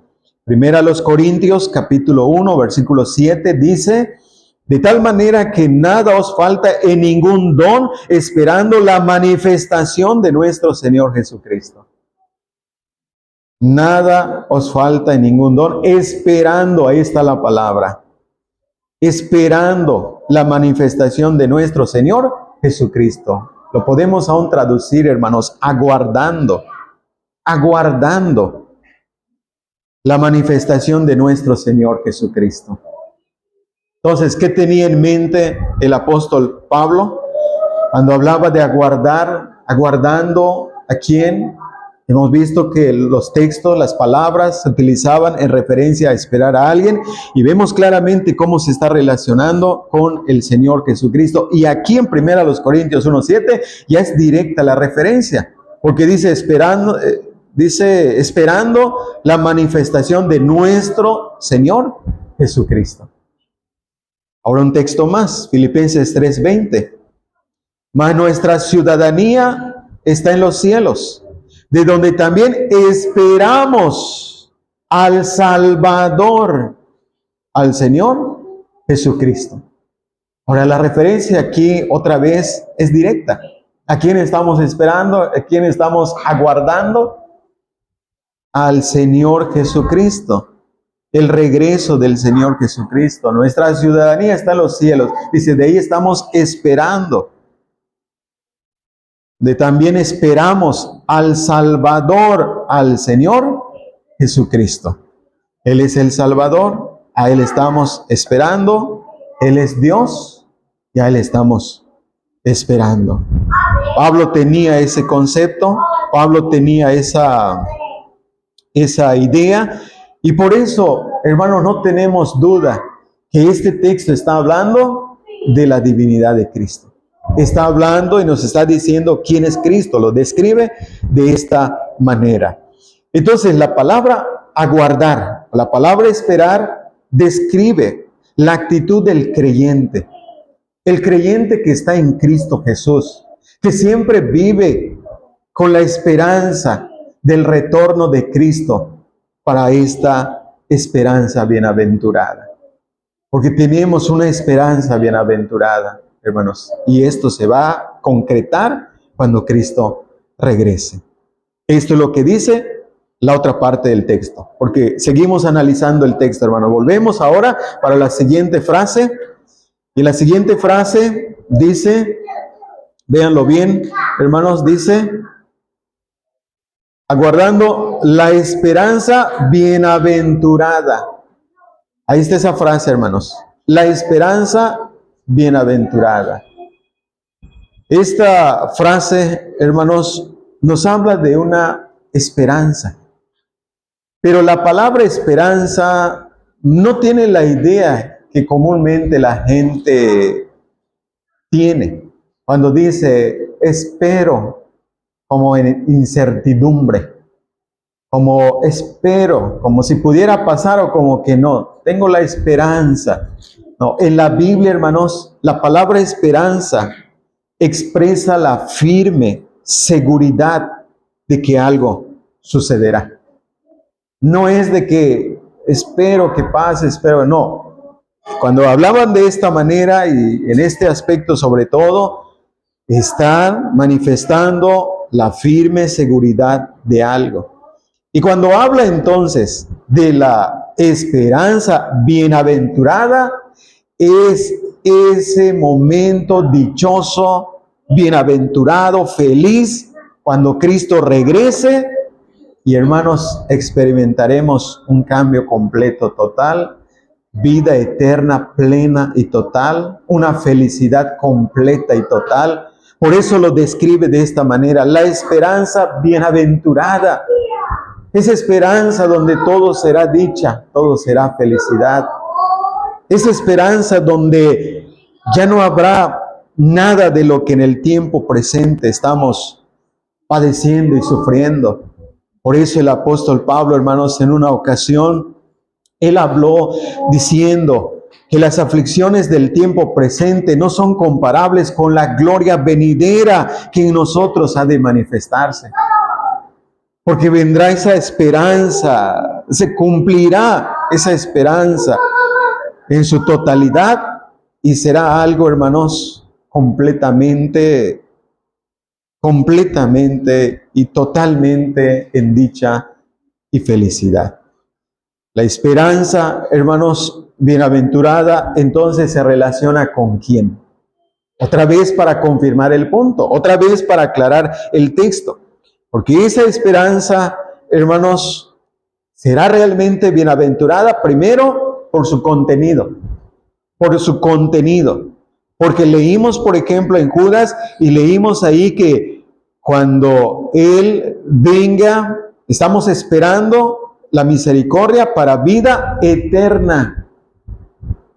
Primera a los Corintios, capítulo 1, versículo 7, dice: de tal manera que nada os falta en ningún don, esperando la manifestación de nuestro Señor Jesucristo. Nada os falta en ningún don, esperando, ahí está la palabra, esperando la manifestación de nuestro Señor Jesucristo. Lo podemos aún traducir, hermanos, aguardando, aguardando la manifestación de nuestro Señor Jesucristo. Entonces, ¿qué tenía en mente el apóstol Pablo cuando hablaba de aguardar? ¿Aguardando a quién? Hemos visto que los textos, las palabras se utilizaban en referencia a esperar a alguien, y vemos claramente cómo se está relacionando con el Señor Jesucristo. Y aquí en 1 Corintios 1:7 ya es directa la referencia, porque dice esperando la manifestación de nuestro Señor Jesucristo. Ahora un texto más, Filipenses 3:20. Mas nuestra ciudadanía está en los cielos, de donde también esperamos al Salvador, al Señor Jesucristo. Ahora la referencia aquí otra vez es directa. ¿A quién estamos esperando? ¿A quién estamos aguardando? Al Señor Jesucristo. El regreso del Señor Jesucristo. Nuestra ciudadanía está en los cielos. Dice, de ahí estamos esperando. También esperamos al Salvador, al Señor Jesucristo. Él es el Salvador, a Él estamos esperando. Él es Dios y a Él estamos esperando. Pablo tenía ese concepto, Pablo tenía esa idea, y por eso, hermanos, no tenemos duda que este texto está hablando de la divinidad de Cristo. Está hablando y nos está diciendo quién es Cristo, lo describe de esta manera. Entonces, la palabra aguardar, la palabra esperar, describe la actitud del creyente. El creyente que está en Cristo Jesús, que siempre vive con la esperanza del retorno de Cristo para esta esperanza bienaventurada. Porque tenemos una esperanza bienaventurada, hermanos, y esto se va a concretar cuando Cristo regrese. Esto es lo que dice la otra parte del texto, porque seguimos analizando el texto, hermano. Volvemos ahora para la siguiente frase, y la siguiente frase dice, véanlo bien, hermanos, dice, aguardando la esperanza bienaventurada. Ahí está esa frase, hermanos. La esperanza bienaventurada. Esta frase, hermanos, nos habla de una esperanza. Pero la palabra esperanza no tiene la idea que comúnmente la gente tiene. Cuando dice, espero, como en incertidumbre, como espero, como si pudiera pasar o como que no, tengo la esperanza. No, en la Biblia, hermanos, la palabra esperanza expresa la firme seguridad de que algo sucederá. No es de que espero que pase, espero, no. Cuando hablaban de esta manera y en este aspecto sobre todo, están manifestando la firme seguridad de algo. Y cuando habla entonces de la esperanza bienaventurada, es ese momento dichoso, bienaventurado, feliz, cuando Cristo regrese y, hermanos, experimentaremos un cambio completo, total, vida eterna, plena y total, una felicidad completa y total. Por eso lo describe de esta manera, la esperanza bienaventurada. Esa esperanza donde todo será dicha, todo será felicidad, esa esperanza donde ya no habrá nada de lo que en el tiempo presente estamos padeciendo y sufriendo. Por eso el apóstol Pablo, hermanos, en una ocasión, él habló diciendo que las aflicciones del tiempo presente no son comparables con la gloria venidera que en nosotros ha de manifestarse. Porque vendrá esa esperanza, se cumplirá esa esperanza en su totalidad y será algo, hermanos, completamente y totalmente en dicha y felicidad. La esperanza, hermanos, bienaventurada, entonces se relaciona con quién. Otra vez para confirmar el punto, otra vez para aclarar el texto. Porque esa esperanza, hermanos, será realmente bienaventurada primero por su contenido. Por su contenido. Porque leímos, por ejemplo, en Judas y leímos ahí que cuando Él venga, estamos esperando la misericordia para vida eterna.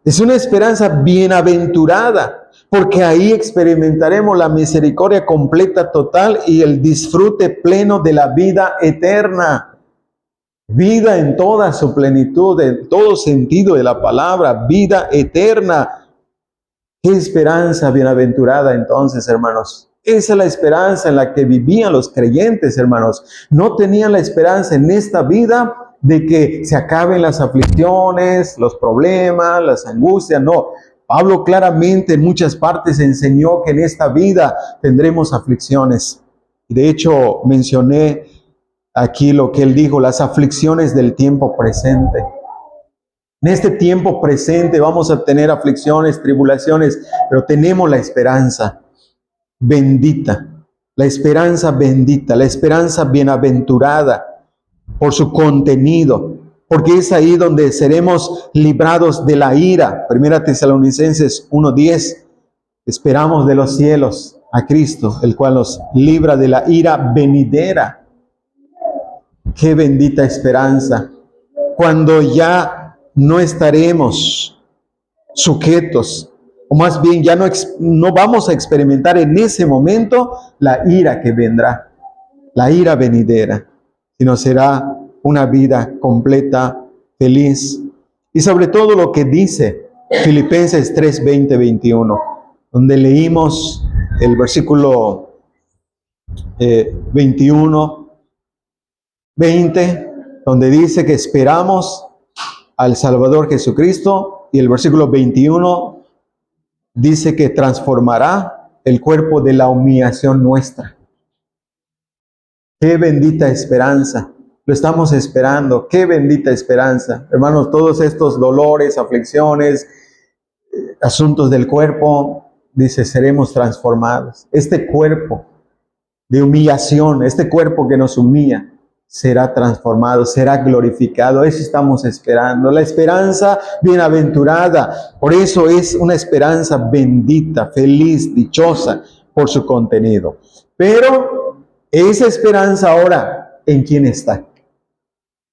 Es una esperanza bienaventurada, porque ahí experimentaremos la misericordia completa, total y el disfrute pleno de la vida eterna. Vida en toda su plenitud, en todo sentido de la palabra, vida eterna. ¡Qué esperanza bienaventurada entonces, hermanos! Esa es la esperanza en la que vivían los creyentes, hermanos. No tenían la esperanza en esta vida de que se acaben las aflicciones, los problemas, las angustias. No, Pablo claramente en muchas partes enseñó que en esta vida tendremos aflicciones. De hecho, mencioné aquí lo que él dijo, las aflicciones del tiempo presente. En este tiempo presente vamos a tener aflicciones, tribulaciones, pero tenemos la esperanza bendita, la esperanza bendita, la esperanza bienaventurada por su contenido, porque es ahí donde seremos librados de la ira. Primera Tesalonicenses 1:10, esperamos de los cielos a Cristo, el cual nos libra de la ira venidera. Qué bendita esperanza, cuando ya no estaremos sujetos, o más bien ya no vamos a experimentar en ese momento la ira que vendrá, la ira venidera, sino será una vida completa, feliz. Y sobre todo lo que dice Filipenses 3, 20, 21, donde leímos el versículo 21, 20, donde dice que esperamos al Salvador Jesucristo, y el versículo 21 dice que transformará el cuerpo de la humillación nuestra. Qué bendita esperanza, lo estamos esperando, qué bendita esperanza. Hermanos, todos estos dolores, aflicciones, asuntos del cuerpo, dice, seremos transformados. Este cuerpo de humillación, este cuerpo que nos humilla, será transformado, será glorificado. Eso estamos esperando. La esperanza bienaventurada. Por eso es una esperanza bendita, feliz, dichosa por su contenido. Pero esa esperanza ahora, ¿en quién está?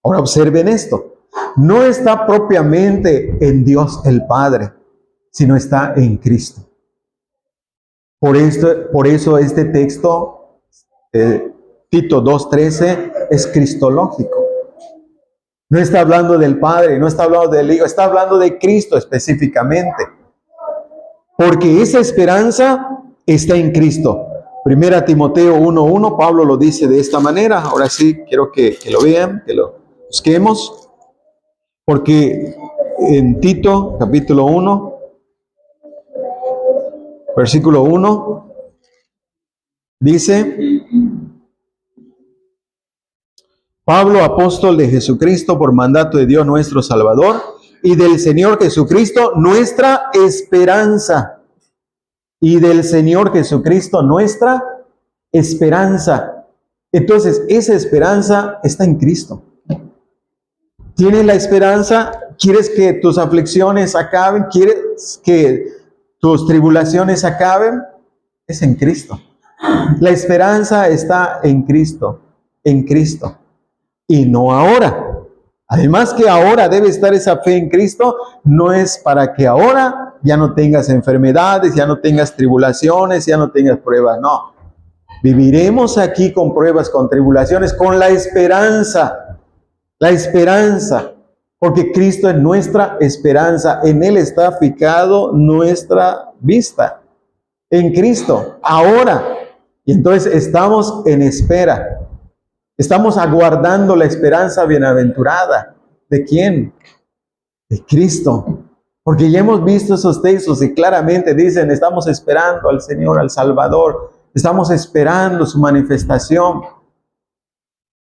Ahora observen esto. No está propiamente en Dios el Padre, sino está en Cristo. Por eso este texto, Tito 2:13, es cristológico. No está hablando del Padre, no está hablando del Hijo, está hablando de Cristo específicamente. Porque esa esperanza está en Cristo. Primera Timoteo 1:1, Pablo lo dice de esta manera. Ahora sí, quiero que lo vean, que lo busquemos. Porque en Tito, capítulo 1, versículo 1, dice: Pablo, apóstol de Jesucristo, por mandato de Dios nuestro Salvador y del Señor Jesucristo, nuestra esperanza. Y del Señor Jesucristo, nuestra esperanza. Entonces, esa esperanza está en Cristo. ¿Tienes la esperanza? ¿Quieres que tus aflicciones acaben? ¿Quieres que tus tribulaciones acaben? Es en Cristo. La esperanza está en Cristo, y no ahora. Además que ahora debe estar esa fe en Cristo, no es para que ahora ya no tengas enfermedades, ya no tengas tribulaciones, ya no tengas pruebas, no. Viviremos aquí con pruebas, con tribulaciones, con la esperanza, porque Cristo es nuestra esperanza, en Él está fijado nuestra vista, en Cristo, ahora. Y entonces estamos en espera. Estamos aguardando la esperanza bienaventurada. ¿De quién? De Cristo. Porque ya hemos visto esos textos y claramente dicen, estamos esperando al Señor, al Salvador. Estamos esperando su manifestación.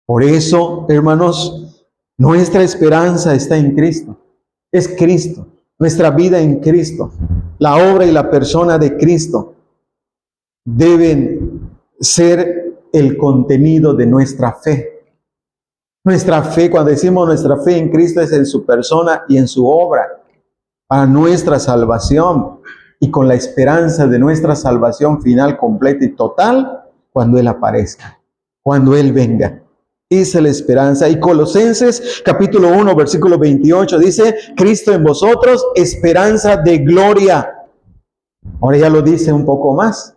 Por eso, hermanos, nuestra esperanza está en Cristo. Es Cristo. Nuestra vida en Cristo. La obra y la persona de Cristo deben ser el contenido de nuestra fe. Nuestra fe, cuando decimos nuestra fe en Cristo, es en su persona y en su obra, para nuestra salvación y con la esperanza de nuestra salvación final, completa y total, cuando Él aparezca, cuando Él venga. Esa es la esperanza. Y Colosenses capítulo 1, versículo 28 dice, Cristo en vosotros, esperanza de gloria. Ahora ya lo dice un poco más.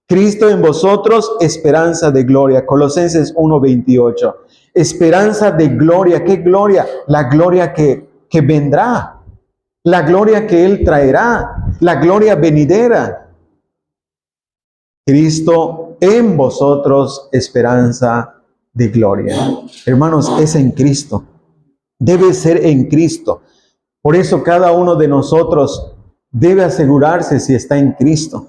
Cristo en vosotros, esperanza de gloria. Colosenses 1:28. Esperanza de gloria. ¿Qué gloria? La gloria que vendrá. La gloria que Él traerá. La gloria venidera. Cristo en vosotros, esperanza de gloria. Hermanos, es en Cristo. Debe ser en Cristo. Por eso cada uno de nosotros debe asegurarse si está en Cristo.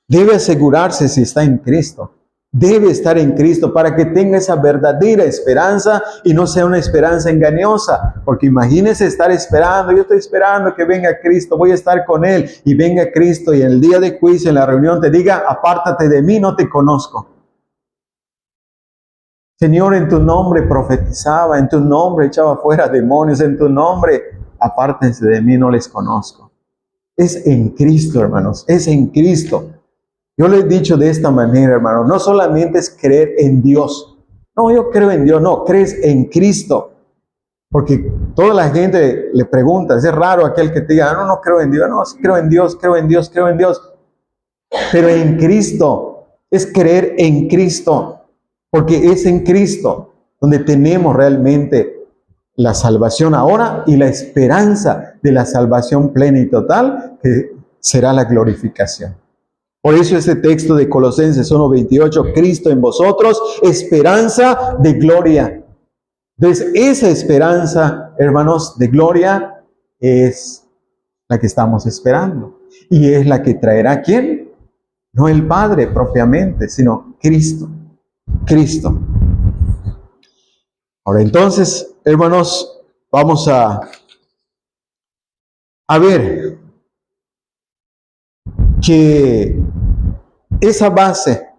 Debe asegurarse si está en Cristo. Debe estar en Cristo para que tenga esa verdadera esperanza y no sea una esperanza engañosa. Porque imagínese estar esperando, yo estoy esperando que venga Cristo, voy a estar con Él. Y venga Cristo y en el día de juicio, en la reunión, te diga, apártate de mí, no te conozco. Señor, en tu nombre profetizaba, en tu nombre echaba fuera demonios, en tu nombre, apártense de mí, no les conozco. Es en Cristo, hermanos, es en Cristo. Yo les he dicho de esta manera, hermano, no solamente es creer en Dios. No, yo creo en Dios, no, crees en Cristo. Porque toda la gente le pregunta, es raro aquel que te diga, no, no creo en Dios, no, creo en Dios, creo en Dios, creo en Dios. Pero en Cristo, es creer en Cristo, porque es en Cristo donde tenemos realmente la salvación ahora y la esperanza de la salvación plena y total, que será la glorificación. Por eso este texto de Colosenses 1:28, Cristo en vosotros, esperanza de gloria. Entonces, esa esperanza, hermanos, de gloria es la que estamos esperando. Y es la que traerá, ¿quién? No el Padre propiamente, sino Cristo. Cristo. Ahora, entonces, hermanos, vamos a ver que esa base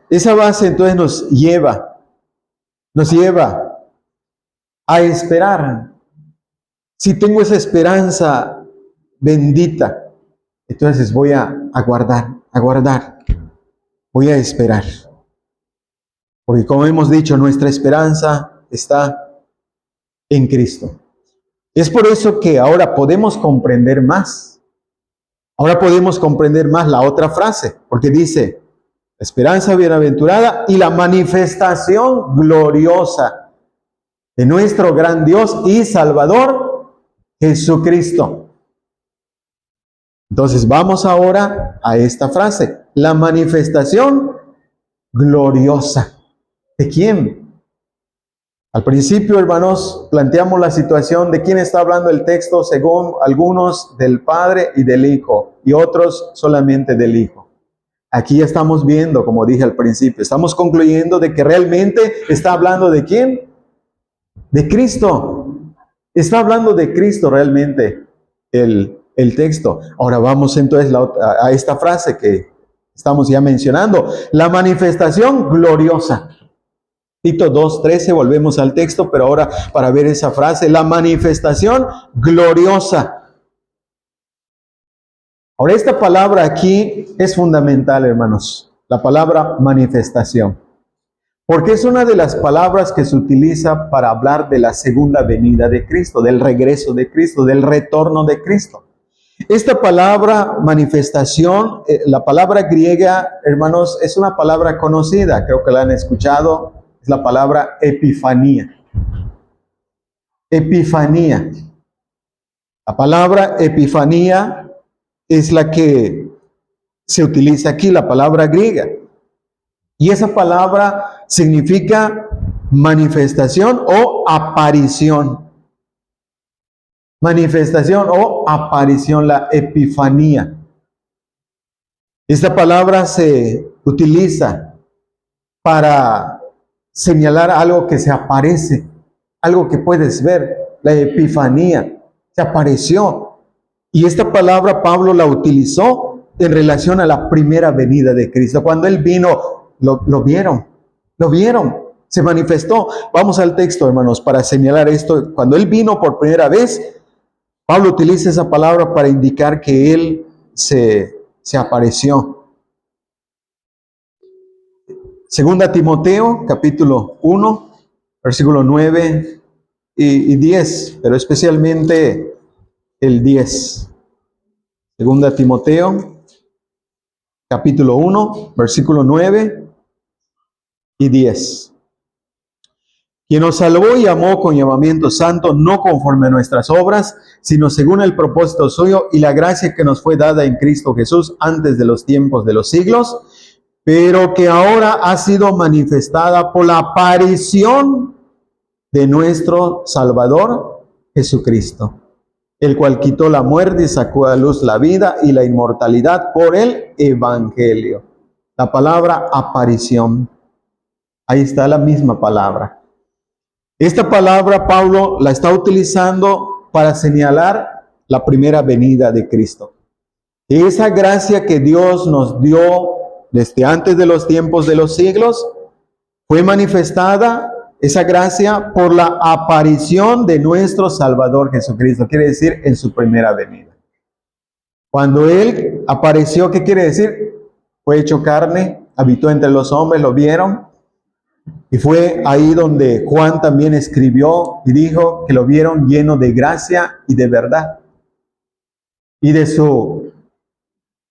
entonces nos lleva a esperar. Si tengo esa esperanza bendita, entonces voy a aguardar, voy a esperar. Porque como hemos dicho, nuestra esperanza está en Cristo. Es por eso que ahora podemos comprender más. Ahora podemos comprender más la otra frase, porque dice, esperanza bienaventurada y la manifestación gloriosa de nuestro gran Dios y Salvador, Jesucristo. Entonces vamos ahora a esta frase, la manifestación gloriosa. ¿De quién? Al principio, hermanos, planteamos la situación de quién está hablando el texto, según algunos del Padre y del Hijo, y otros solamente del Hijo. Aquí ya estamos viendo, como dije al principio, estamos concluyendo de que realmente está hablando de quién? De Cristo. Está hablando de Cristo realmente el texto. Ahora vamos entonces a esta frase que estamos ya mencionando, la manifestación gloriosa. Tito 2:13, volvemos al texto, pero ahora para ver esa frase, la manifestación gloriosa. Ahora esta palabra aquí es fundamental, hermanos, la palabra manifestación. Porque es una de las palabras que se utiliza para hablar de la segunda venida de Cristo, del regreso de Cristo, del retorno de Cristo. Esta palabra manifestación, la palabra griega, hermanos, es una palabra conocida, creo que la han escuchado, es la palabra epifanía. Epifanía. La palabra epifanía es la que se utiliza aquí, la palabra griega. Y esa palabra significa manifestación o aparición. Manifestación o aparición, la epifanía. Esta palabra se utiliza para señalar algo que se aparece, algo que puedes ver, la epifanía, se apareció. Y esta palabra Pablo la utilizó en relación a la primera venida de Cristo. Cuando Él vino, lo vieron, se manifestó. Vamos al texto, hermanos, para señalar esto. Cuando Él vino por primera vez, Pablo utiliza esa palabra para indicar que Él se apareció. Segunda Timoteo, capítulo 1, versículo 9 y 10, pero especialmente el 10. Segunda Timoteo, capítulo 1, versículo 9 y 10. Quien nos salvó y amó con llamamiento santo, no conforme a nuestras obras, sino según el propósito suyo y la gracia que nos fue dada en Cristo Jesús antes de los tiempos de los siglos, pero que ahora ha sido manifestada por la aparición de nuestro Salvador Jesucristo, el cual quitó la muerte y sacó a luz la vida y la inmortalidad por el Evangelio. La palabra aparición, ahí está la misma palabra. Esta palabra Pablo la está utilizando para señalar la primera venida de Cristo. Esa gracia que Dios nos dio desde antes de los tiempos de los siglos fue manifestada, esa gracia, por la aparición de nuestro Salvador Jesucristo. Quiere decir, en su primera venida. Cuando Él apareció, ¿qué quiere decir? Fue hecho carne, habitó entre los hombres, lo vieron. Y fue ahí donde Juan también escribió y dijo que lo vieron lleno de gracia y de verdad. Y de su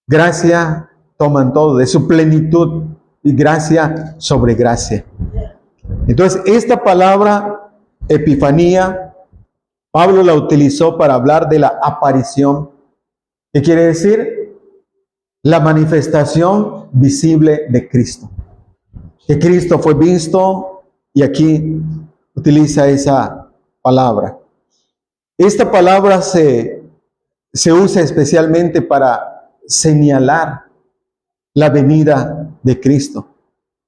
gracia toman todo, de su plenitud y gracia sobre gracia. Entonces, esta palabra epifanía, Pablo la utilizó para hablar de la aparición. ¿Qué quiere decir? La manifestación visible de Cristo. Que Cristo fue visto, y aquí utiliza esa palabra. Esta palabra se usa especialmente para señalar la venida de Cristo.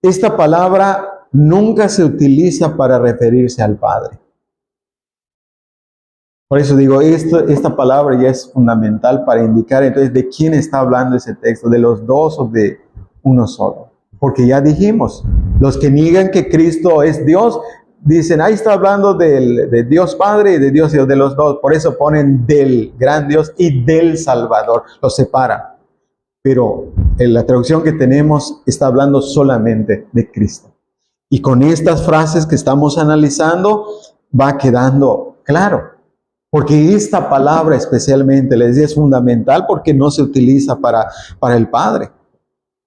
Esta palabra nunca se utiliza para referirse al Padre. Por eso digo, esta palabra ya es fundamental para indicar entonces de quién está hablando ese texto, de los dos o de uno solo. Porque ya dijimos, los que niegan que Cristo es Dios, dicen, ahí está hablando de Dios Padre y de Dios Hijo, de los dos. Por eso ponen del gran Dios y del Salvador, los separan. Pero en la traducción que tenemos está hablando solamente de Cristo. Y con estas frases que estamos analizando va quedando claro. Porque esta palabra especialmente, les decía, es fundamental porque no se utiliza para el Padre.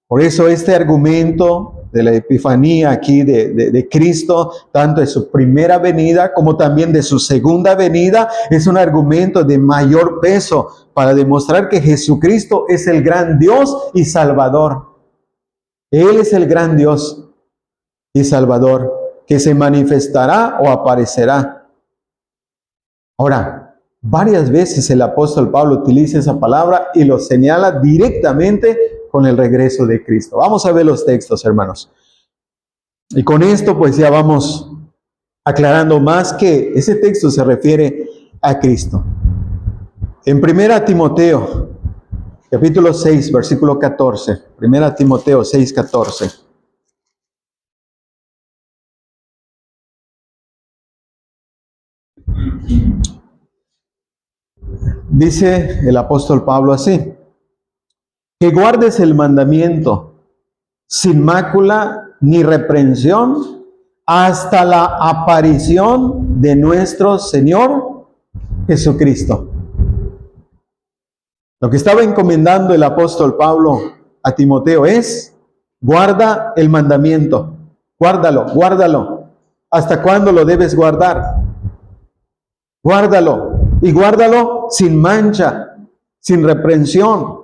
Por eso este argumento de la epifanía aquí de Cristo, tanto de su primera venida como también de su segunda venida, es un argumento de mayor peso para demostrar que Jesucristo es el gran Dios y Salvador. Él es el gran Dios y Salvador que se manifestará o aparecerá. Ahora, varias veces el apóstol Pablo utiliza esa palabra y lo señala directamente con el regreso de Cristo. Vamos a ver los textos, hermanos. Y con esto pues ya vamos aclarando más que ese texto se refiere a Cristo. En 1 Timoteo, capítulo 6, versículo 14. 1 Timoteo 6, 14. Dice el apóstol Pablo así: que guardes el mandamiento sin mácula ni reprensión hasta la aparición de nuestro Señor Jesucristo. Lo que estaba encomendando el apóstol Pablo a Timoteo es: guarda el mandamiento, guárdalo, guárdalo. ¿Hasta cuándo lo debes guardar? Guárdalo, y guárdalo sin mancha, sin reprensión.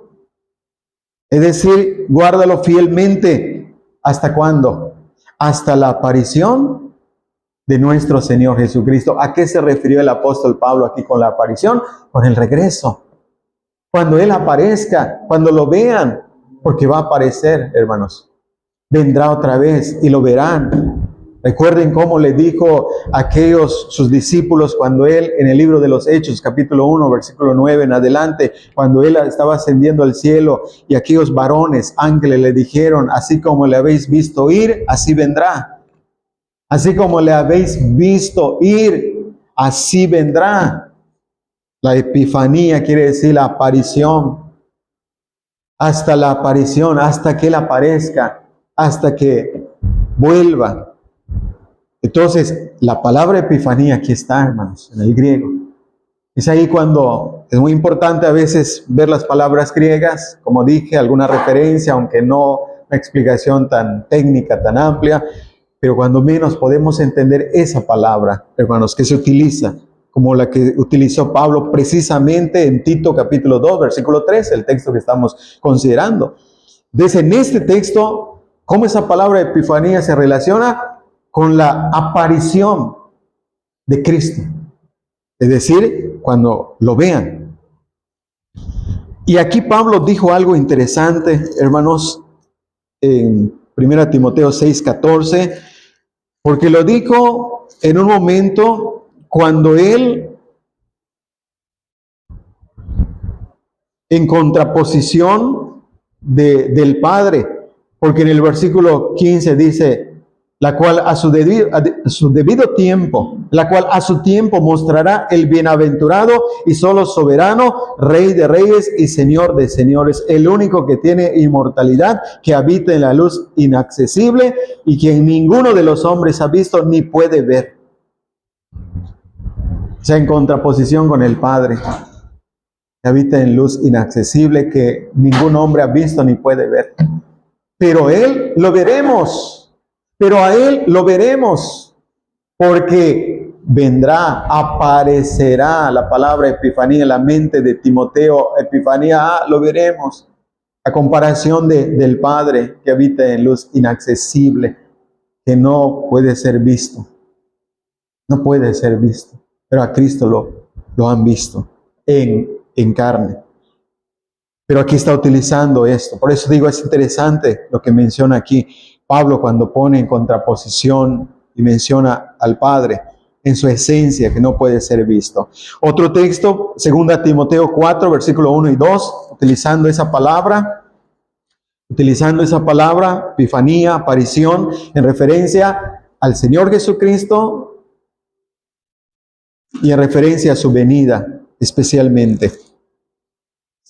Es decir, guárdalo fielmente. ¿Hasta cuándo? Hasta la aparición de nuestro Señor Jesucristo. ¿A qué se refirió el apóstol Pablo aquí con la aparición? Con el regreso. Cuando Él aparezca, cuando lo vean, porque va a aparecer, hermanos. Vendrá otra vez y lo verán. Recuerden cómo le dijo a aquellos sus discípulos cuando Él, en el libro de los Hechos, capítulo 1, versículo 9 en adelante, cuando Él estaba ascendiendo al cielo y aquellos varones, ángeles, le dijeron: así como le habéis visto ir, así vendrá. Así como le habéis visto ir, así vendrá. La epifanía quiere decir la aparición. Hasta la aparición, hasta que Él aparezca, hasta que vuelva. Entonces, la palabra epifanía aquí está, hermanos, en el griego. Es ahí cuando es muy importante a veces ver las palabras griegas, como dije, alguna referencia, aunque no una explicación tan técnica, tan amplia, pero cuando menos podemos entender esa palabra, hermanos, que se utiliza, como la que utilizó Pablo precisamente en Tito capítulo 2, versículo 3, el texto que estamos considerando. Entonces, en este texto, ¿cómo esa palabra epifanía se relaciona con la aparición de Cristo? Es decir, cuando lo vean. Y aquí Pablo dijo algo interesante, hermanos, en 1 Timoteo 6:14, porque lo dijo en un momento cuando él, en contraposición del Padre, porque en el versículo 15 dice: la cual a su debido tiempo, la cual a su tiempo mostrará el bienaventurado y solo soberano, Rey de reyes y Señor de señores, el único que tiene inmortalidad, que habita en la luz inaccesible y quien ninguno de los hombres ha visto ni puede ver. O sea, en contraposición con el Padre, que habita en luz inaccesible, que ningún hombre ha visto ni puede ver. Pero Él lo veremos. Pero a Él lo veremos, porque vendrá, aparecerá. La palabra epifanía en la mente de Timoteo, epifanía, lo veremos. A comparación del Padre que habita en luz inaccesible, que no puede ser visto. No puede ser visto, pero a Cristo lo han visto en carne. Pero aquí está utilizando esto. Por eso digo, es interesante lo que menciona aquí Pablo cuando pone en contraposición y menciona al Padre en su esencia, que no puede ser visto. Otro texto, 2 Timoteo 4, versículo 1 y 2, utilizando esa palabra, epifanía, aparición, en referencia al Señor Jesucristo y en referencia a su venida especialmente.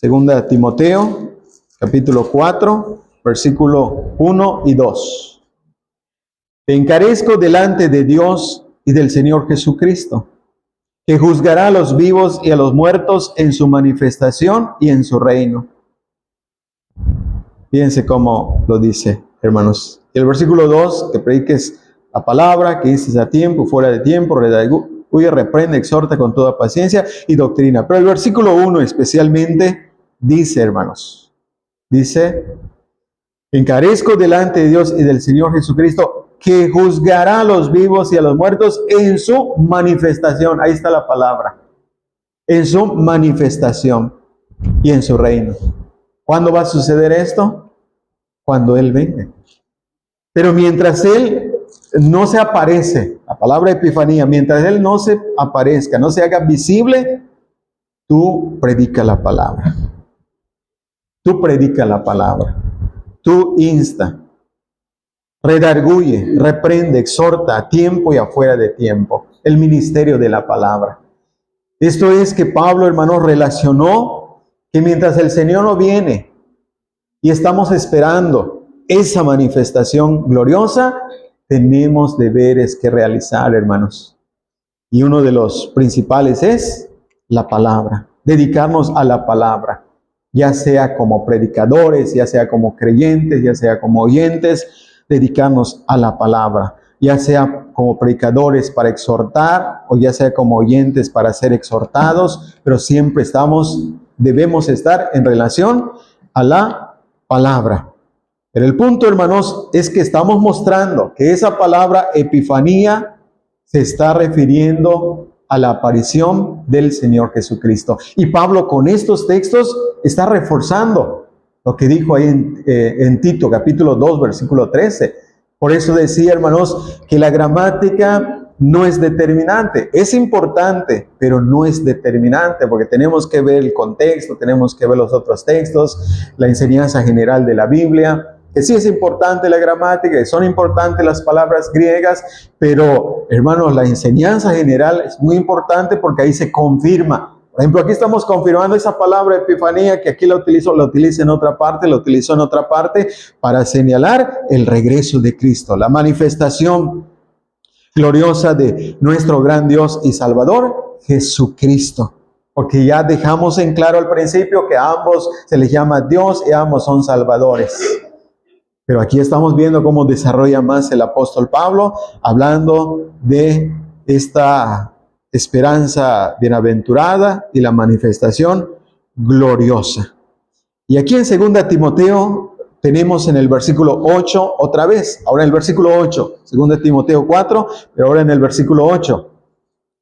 2 Timoteo, capítulo 4, versículo 1 y 2. Te encarezco delante de Dios y del Señor Jesucristo, que juzgará a los vivos y a los muertos en su manifestación y en su reino. Fíjense cómo lo dice, hermanos. Y el versículo 2, que prediques la palabra, que dices a tiempo, fuera de tiempo, redarguye, reprende, exhorta con toda paciencia y doctrina. Pero el versículo 1 especialmente dice, hermanos, dice: encarezco delante de Dios y del Señor Jesucristo, que juzgará a los vivos y a los muertos en su manifestación. Ahí está la palabra. En su manifestación y en su reino. ¿Cuándo va a suceder esto? Cuando Él venga. Pero mientras Él no se aparece, la palabra epifanía, mientras Él no se aparezca, no se haga visible, tú predica la palabra. Tú predica la palabra. Tú insta, redarguye, reprende, exhorta a tiempo y afuera de tiempo. El ministerio de la palabra. Esto es que Pablo, hermanos, relacionó que mientras el Señor no viene y estamos esperando esa manifestación gloriosa, tenemos deberes que realizar, hermanos. Y uno de los principales es la palabra. Dedicarnos a la palabra. Ya sea como predicadores, ya sea como creyentes, ya sea como oyentes, dedicarnos a la palabra. Ya sea como predicadores para exhortar, o ya sea como oyentes para ser exhortados, pero siempre debemos estar en relación a la palabra. Pero el punto, hermanos, es que estamos mostrando que esa palabra epifanía se está refiriendo a la aparición del Señor Jesucristo. Y Pablo con estos textos está reforzando lo que dijo ahí en Tito, capítulo 2, versículo 13. Por eso decía, hermanos, que la gramática no es determinante. Es importante, pero no es determinante, porque tenemos que ver el contexto, tenemos que ver los otros textos, la enseñanza general de la Biblia, que sí es importante la gramática, que son importantes las palabras griegas, pero, hermanos, la enseñanza general es muy importante porque ahí se confirma. Por ejemplo, aquí estamos confirmando esa palabra epifanía, que aquí la utilizo en otra parte, la utilizó en otra parte, para señalar el regreso de Cristo, la manifestación gloriosa de nuestro gran Dios y Salvador, Jesucristo. Porque ya dejamos en claro al principio que a ambos se les llama Dios y ambos son salvadores. Pero aquí estamos viendo cómo desarrolla más el apóstol Pablo, hablando de esta esperanza bienaventurada y la manifestación gloriosa. Y aquí en 2 Timoteo tenemos en el versículo 8 otra vez, ahora en el versículo 8, 2 Timoteo 4, pero ahora en el versículo 8.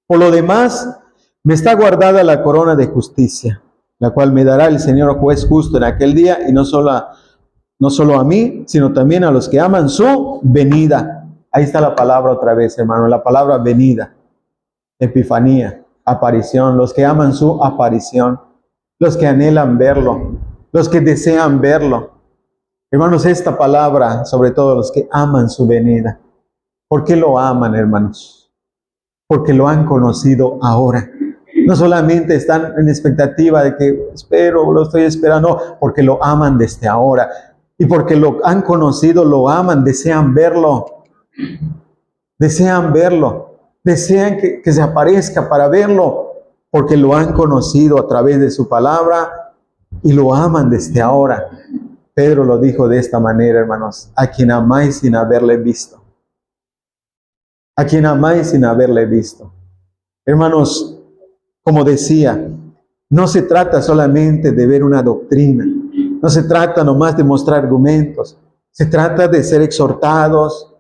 Por lo demás, me está guardada la corona de justicia, la cual me dará el Señor juez justo en aquel día, y no solo a mí, sino también a los que aman su venida. Ahí está la palabra otra vez, hermano, la palabra venida, epifanía, aparición, los que aman su aparición, los que anhelan verlo, los que desean verlo. Hermanos, esta palabra, sobre todo los que aman su venida. ¿Por qué lo aman, hermanos? Porque lo han conocido ahora. No solamente están en expectativa de que lo estoy esperando, porque lo aman desde ahora. Y porque lo han conocido, lo aman, desean verlo. Desean verlo. Desean que se aparezca para verlo. Porque lo han conocido a través de su palabra y lo aman desde ahora. Pedro lo dijo de esta manera, hermanos: a quien amáis sin haberle visto. A quien amáis sin haberle visto. Hermanos, como decía, no se trata solamente de ver una doctrina. No se trata nomás de mostrar argumentos. Se trata de ser exhortados.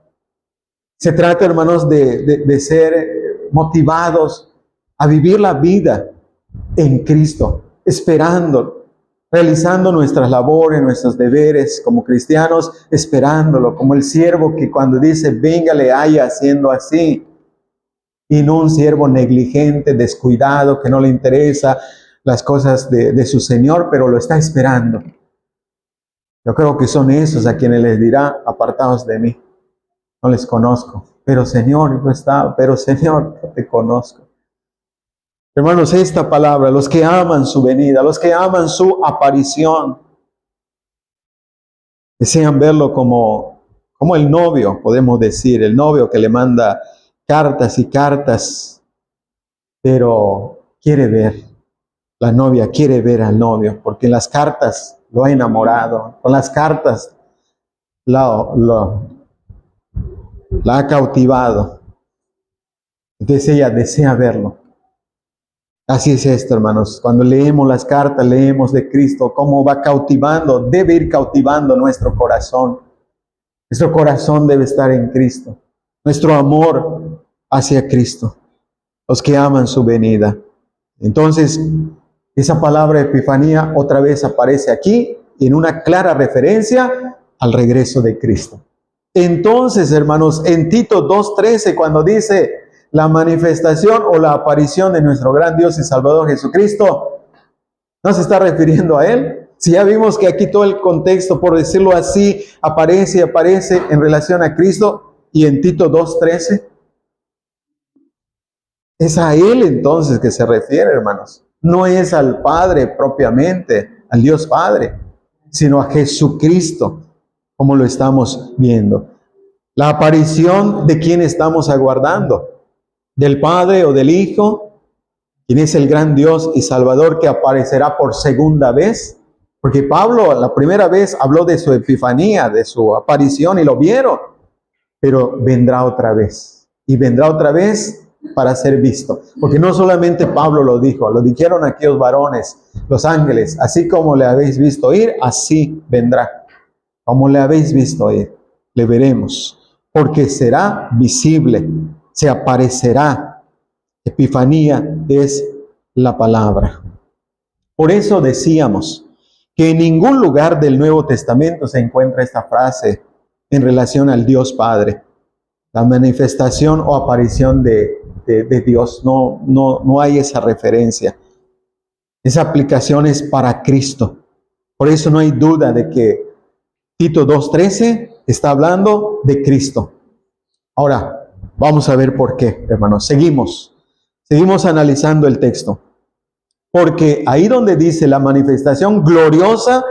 Se trata, hermanos, de ser motivados a vivir la vida en Cristo, esperándolo, realizando nuestras labores, nuestros deberes como cristianos, esperándolo, como el siervo que cuando dice, venga, le haya haciendo así. Y no un siervo negligente, descuidado, que no le interesa las cosas de su Señor, pero lo está esperando. Yo creo que son esos a quienes les dirá, apartaos de mí, no les conozco. Pero Señor, yo te conozco. Hermanos, esta palabra, los que aman su venida, los que aman su aparición, desean verlo como el novio, podemos decir, el novio que le manda cartas y cartas, pero quiere ver, la novia quiere ver al novio, porque en las cartas lo ha enamorado, con las cartas la ha cautivado. Entonces ella desea verlo. Así es esto, hermanos. Cuando leemos las cartas, leemos de Cristo, cómo va cautivando, debe ir cautivando nuestro corazón. Nuestro corazón debe estar en Cristo. Nuestro amor hacia Cristo. Los que aman su venida. Entonces, esa palabra epifanía otra vez aparece aquí en una clara referencia al regreso de Cristo. Entonces, hermanos, en Tito 2:13, cuando dice la manifestación o la aparición de nuestro gran Dios y Salvador Jesucristo, ¿no se está refiriendo a Él? Si ya vimos que aquí todo el contexto, por decirlo así, aparece en relación a Cristo, y en Tito 2:13, es a Él entonces que se refiere, hermanos. No es al Padre propiamente, al Dios Padre, sino a Jesucristo como lo estamos viendo. La aparición de quién estamos aguardando, del Padre o del Hijo, quien es el gran Dios y Salvador que aparecerá por segunda vez. Porque Pablo la primera vez habló de su epifanía, de su aparición y lo vieron, pero vendrá otra vez. Y vendrá otra vez para ser visto. Porque no solamente Pablo lo dijo, lo dijeron aquellos varones, los ángeles, así como le habéis visto ir, así vendrá. Como le habéis visto ir, le veremos. Porque será visible, se aparecerá. Epifanía es la palabra. Por eso decíamos que en ningún lugar del Nuevo Testamento se encuentra esta frase en relación al Dios Padre. La manifestación o aparición de Dios. No hay esa referencia. Esa aplicación es para Cristo. Por eso no hay duda de que Tito 2:13 está hablando de Cristo. Ahora, vamos a ver por qué, hermanos. Seguimos analizando el texto. Porque ahí donde dice la manifestación gloriosa,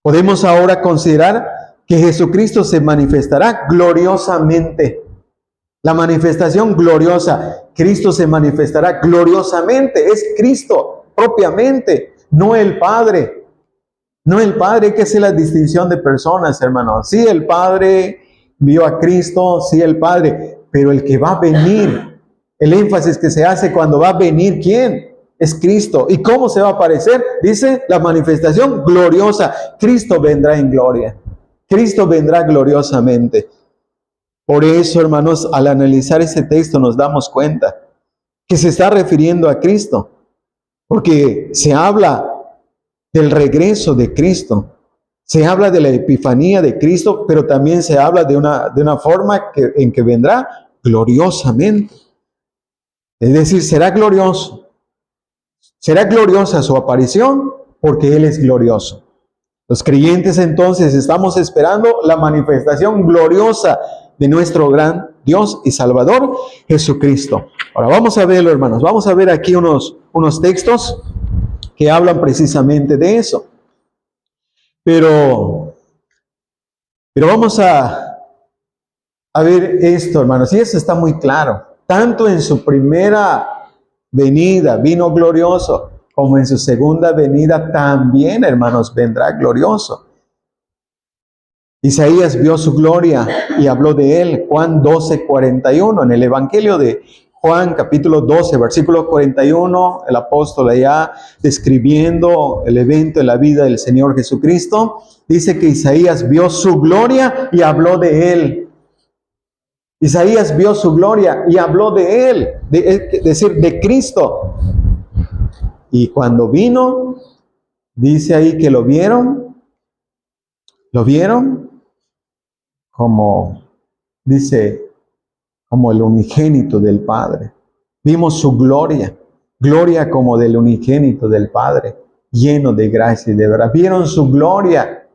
podemos ahora considerar que Jesucristo se manifestará gloriosamente. La manifestación gloriosa, Cristo se manifestará gloriosamente. Es Cristo propiamente, no el Padre. No el Padre, hay que hacer la distinción de personas, hermanos. Sí, el Padre vio a Cristo, sí, el Padre, pero el que va a venir, el énfasis que se hace cuando va a venir, ¿quién? Es Cristo. ¿Y cómo se va a aparecer? Dice la manifestación gloriosa. Cristo vendrá en gloria. Cristo vendrá gloriosamente. Por eso, hermanos, al analizar ese texto nos damos cuenta que se está refiriendo a Cristo. Porque se habla del regreso de Cristo. Se habla de la epifanía de Cristo, pero también se habla de una forma en que vendrá gloriosamente. Es decir, será glorioso. Será gloriosa su aparición porque Él es glorioso. Los creyentes entonces estamos esperando la manifestación gloriosa de nuestro gran Dios y Salvador, Jesucristo. Ahora vamos a verlo, hermanos. Vamos a ver aquí unos textos que hablan precisamente de eso. Pero vamos a ver esto, hermanos. Y eso está muy claro. Tanto en su primera venida vino glorioso, como en su segunda venida también, hermanos, vendrá glorioso. Isaías vio su gloria y habló de él. Juan 12:41, en el Evangelio de Juan, capítulo 12, versículo 41, el apóstol allá describiendo el evento en la vida del Señor Jesucristo, dice que Isaías vio su gloria y habló de él. Isaías vio su gloria y habló de él, es decir, de Cristo. Y cuando vino, dice ahí que lo vieron como, dice, como el unigénito del Padre. Vimos su gloria como del unigénito del Padre, lleno de gracia y de verdad. Vieron su gloria.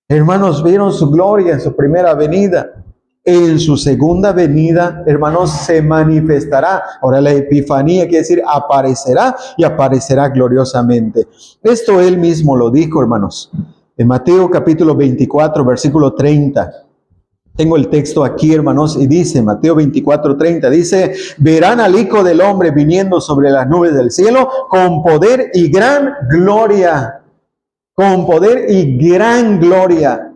Hermanos, vieron su gloria en su primera venida. En su segunda venida, hermanos, se manifestará. Ahora la epifanía quiere decir aparecerá y aparecerá gloriosamente. Esto él mismo lo dijo, hermanos. En Mateo capítulo 24, versículo 30. Tengo el texto aquí, hermanos, y dice, Mateo 24:30, dice, verán al Hijo del Hombre viniendo sobre las nubes del cielo con poder y gran gloria. Con poder y gran gloria.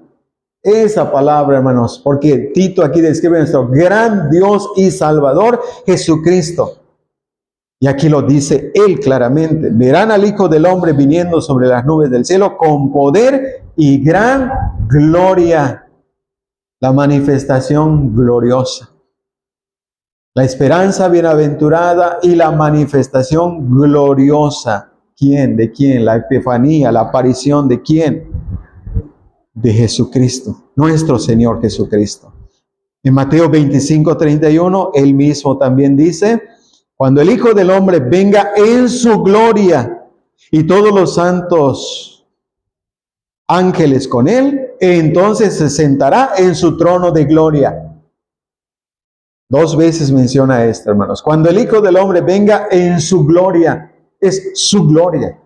Esa palabra, hermanos, porque Tito aquí describe a nuestro gran Dios y Salvador, Jesucristo. Y aquí lo dice él claramente. Verán al Hijo del Hombre viniendo sobre las nubes del cielo con poder y gran gloria. La manifestación gloriosa. La esperanza bienaventurada y la manifestación gloriosa. ¿Quién? ¿De quién? La epifanía, la aparición de quién? De Jesucristo, nuestro Señor Jesucristo. En Mateo 25:31, él mismo también dice, cuando el Hijo del Hombre venga en su gloria y todos los santos ángeles con él, entonces se sentará en su trono de gloria. 2 veces menciona esto, hermanos. Cuando el Hijo del Hombre venga en su gloria, es su gloria.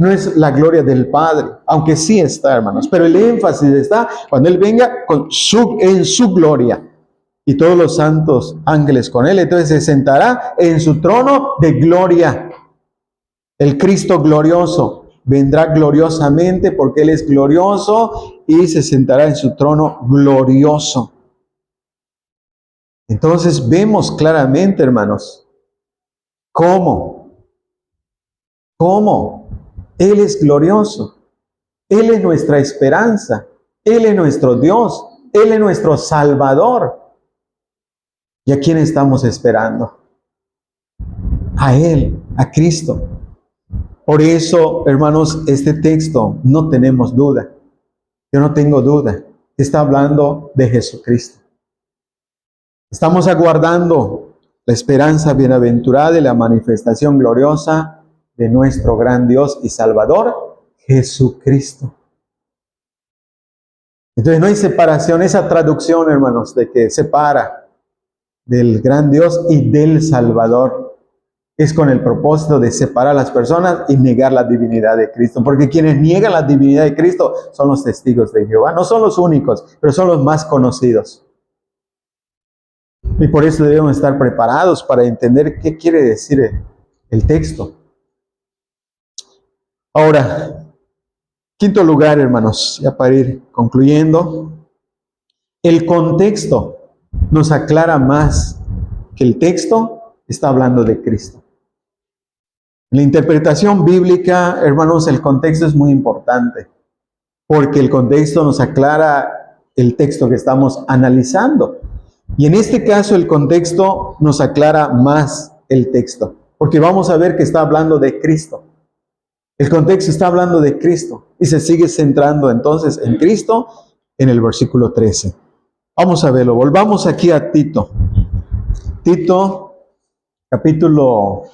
no es la gloria del Padre, aunque sí está, hermanos, pero el énfasis está cuando Él venga en su gloria y todos los santos ángeles con Él. Entonces se sentará en su trono de gloria. El Cristo glorioso vendrá gloriosamente porque Él es glorioso y se sentará en su trono glorioso. Entonces vemos claramente, hermanos, cómo Él es glorioso. Él es nuestra esperanza. Él es nuestro Dios. Él es nuestro Salvador. ¿Y a quién estamos esperando? A Él, a Cristo. Por eso, hermanos, este texto no tenemos duda. Yo no tengo duda. Está hablando de Jesucristo. Estamos aguardando la esperanza bienaventurada y la manifestación gloriosa de nuestro gran Dios y Salvador, Jesucristo. Entonces no hay separación, esa traducción, hermanos, de que separa del gran Dios y del Salvador, es con el propósito de separar a las personas y negar la divinidad de Cristo. Porque quienes niegan la divinidad de Cristo son los testigos de Jehová. No son los únicos, pero son los más conocidos. Y por eso debemos estar preparados para entender qué quiere decir el texto. Ahora, quinto lugar, hermanos, ya para ir concluyendo, el contexto nos aclara más que el texto está hablando de Cristo. En la interpretación bíblica, hermanos, el contexto es muy importante, porque el contexto nos aclara el texto que estamos analizando. Y en este caso el contexto nos aclara más el texto, porque vamos a ver que está hablando de Cristo. El contexto está hablando de Cristo y se sigue centrando entonces en Cristo en el versículo 13. Vamos a verlo. Volvamos aquí a Tito. Tito, capítulo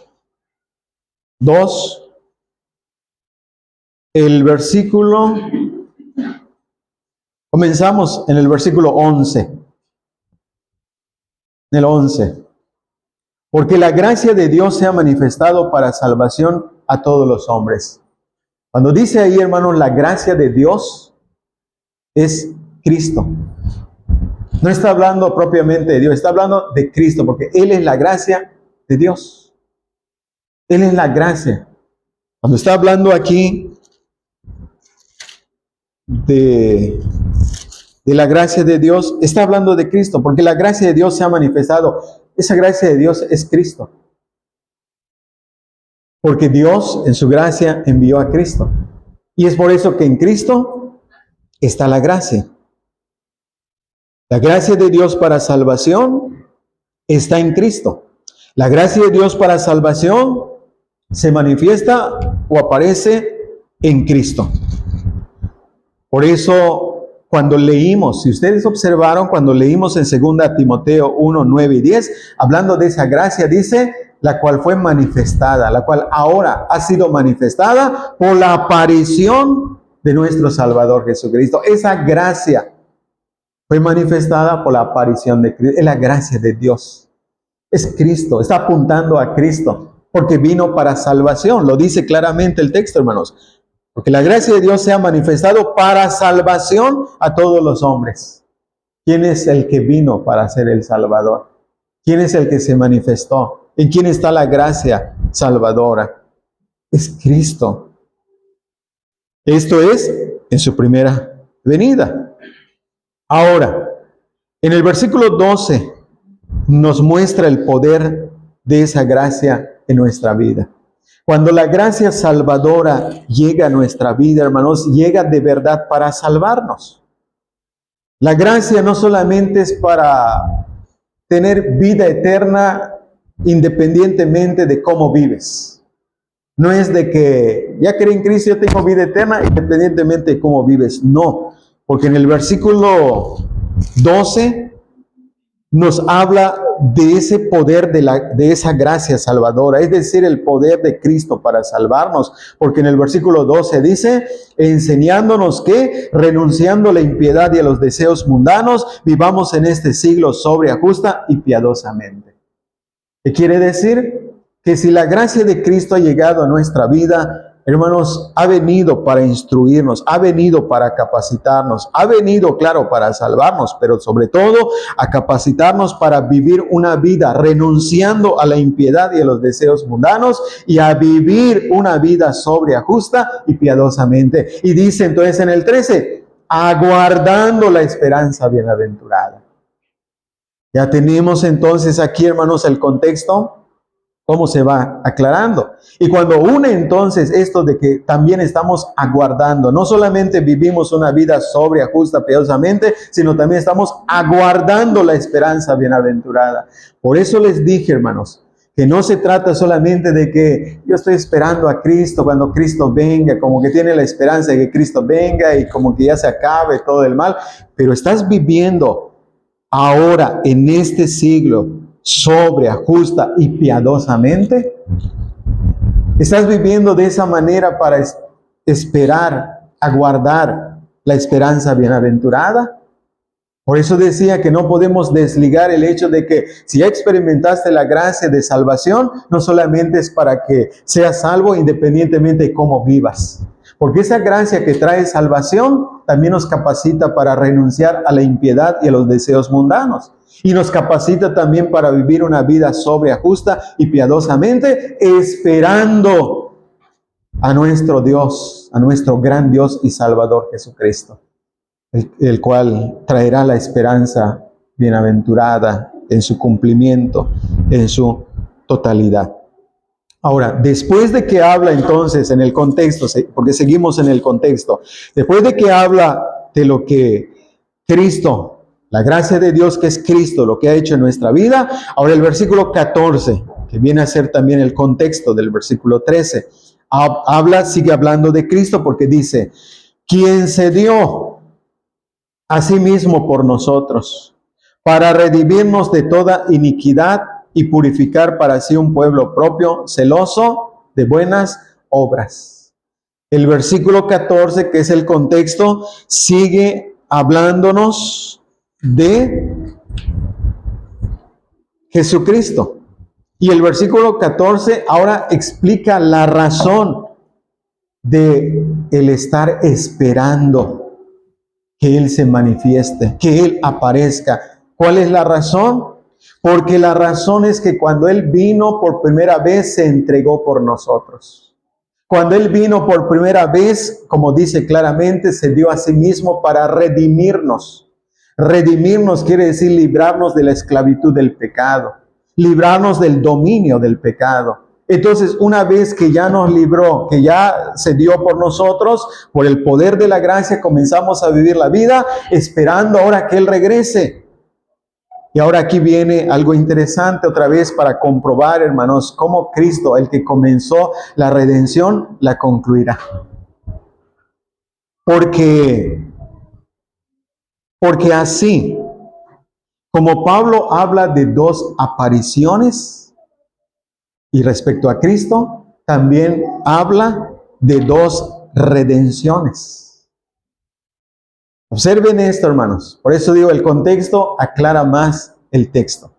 2, el versículo, comenzamos en el versículo 11. El 11. Porque la gracia de Dios se ha manifestado para salvación a todos los hombres. Cuando dice ahí, hermanos, la gracia de Dios es Cristo. No está hablando propiamente de Dios, está hablando de Cristo, porque Él es la gracia de Dios. Él es la gracia. Cuando está hablando aquí de la gracia de Dios, está hablando de Cristo, porque la gracia de Dios se ha manifestado. Esa gracia de Dios es Cristo. Porque Dios en su gracia envió a Cristo. Y es por eso que en Cristo está la gracia. La gracia de Dios para salvación está en Cristo. La gracia de Dios para salvación se manifiesta o aparece en Cristo. Por eso, cuando leímos, si ustedes observaron, cuando leímos en 2 Timoteo 1, 9 y 10, hablando de esa gracia, dice, la cual fue manifestada, la cual ahora ha sido manifestada por la aparición de nuestro Salvador Jesucristo. Esa gracia fue manifestada por la aparición de Cristo. Es la gracia de Dios. Es Cristo, está apuntando a Cristo, porque vino para salvación. Lo dice claramente el texto, hermanos. Porque la gracia de Dios se ha manifestado para salvación a todos los hombres. ¿Quién es el que vino para ser el Salvador? ¿Quién es el que se manifestó? ¿En quién está la gracia salvadora? Es Cristo. Esto es en su primera venida. Ahora, en el versículo 12 nos muestra el poder de esa gracia en nuestra vida. Cuando la gracia salvadora llega a nuestra vida, hermanos, llega de verdad para salvarnos. La gracia no solamente es para tener vida eterna independientemente de cómo vives. No es de que ya creí en Cristo, yo tengo vida eterna independientemente de cómo vives. No, porque en el versículo 12 nos habla de ese poder de esa gracia salvadora, es decir, el poder de Cristo para salvarnos, porque en el versículo 12 dice, enseñándonos que, renunciando a la impiedad y a los deseos mundanos, vivamos en este siglo sobria, justa y piadosamente. ¿Qué quiere decir? Que si la gracia de Cristo ha llegado a nuestra vida, hermanos, ha venido para instruirnos, ha venido para capacitarnos, ha venido, claro, para salvarnos, pero sobre todo a capacitarnos para vivir una vida renunciando a la impiedad y a los deseos mundanos y a vivir una vida sobria, justa y piadosamente. Y dice entonces en el 13, aguardando la esperanza bienaventurada. Ya tenemos entonces aquí, hermanos, el contexto, cómo se va aclarando. Y cuando une entonces esto de que también estamos aguardando, no solamente vivimos una vida sobria, justa, piadosamente, sino también estamos aguardando la esperanza bienaventurada. Por eso les dije, hermanos, que no se trata solamente de que yo estoy esperando a Cristo cuando Cristo venga, como que tiene la esperanza de que Cristo venga y como que ya se acabe todo el mal, pero estás viviendo ahora en este siglo sobria, justa y piadosamente. ¿Estás viviendo de esa manera para esperar, aguardar la esperanza bienaventurada? Por eso decía que no podemos desligar el hecho de que si ya experimentaste la gracia de salvación, no solamente es para que seas salvo independientemente de cómo vivas. Porque esa gracia que trae salvación también nos capacita para renunciar a la impiedad y a los deseos mundanos. Y nos capacita también para vivir una vida sobria, justa y piadosamente, esperando a nuestro Dios, a nuestro gran Dios y Salvador Jesucristo, el cual traerá la esperanza bienaventurada en su cumplimiento, en su totalidad. Ahora, después de que habla entonces en el contexto, porque seguimos en el contexto, después de que habla de lo que Cristo, la gracia de Dios que es Cristo, lo que ha hecho en nuestra vida, ahora el versículo 14, que viene a ser también el contexto del versículo 13, sigue hablando de Cristo porque dice, quien se dio a sí mismo por nosotros, para redimirnos de toda iniquidad y purificar para sí un pueblo propio, celoso de buenas obras. El versículo 14, que es el contexto, sigue hablándonos de Jesucristo. Y el versículo 14 ahora explica la razón de el estar esperando que Él se manifieste, que Él aparezca. ¿Cuál es la razón? Porque la razón es que cuando Él vino por primera vez, se entregó por nosotros. Cuando Él vino por primera vez, como dice claramente, se dio a sí mismo para redimirnos. Redimirnos quiere decir librarnos de la esclavitud del pecado, librarnos del dominio del pecado. Entonces, una vez que ya nos libró, que ya se dio por nosotros, por el poder de la gracia, comenzamos a vivir la vida esperando ahora que Él regrese. Y ahora aquí viene algo interesante otra vez para comprobar, hermanos, cómo Cristo, el que comenzó la redención, la concluirá. Porque así, como Pablo habla de dos apariciones, y respecto a Cristo, también habla de dos redenciones. Observen esto, hermanos. Por eso digo, el contexto aclara más el texto.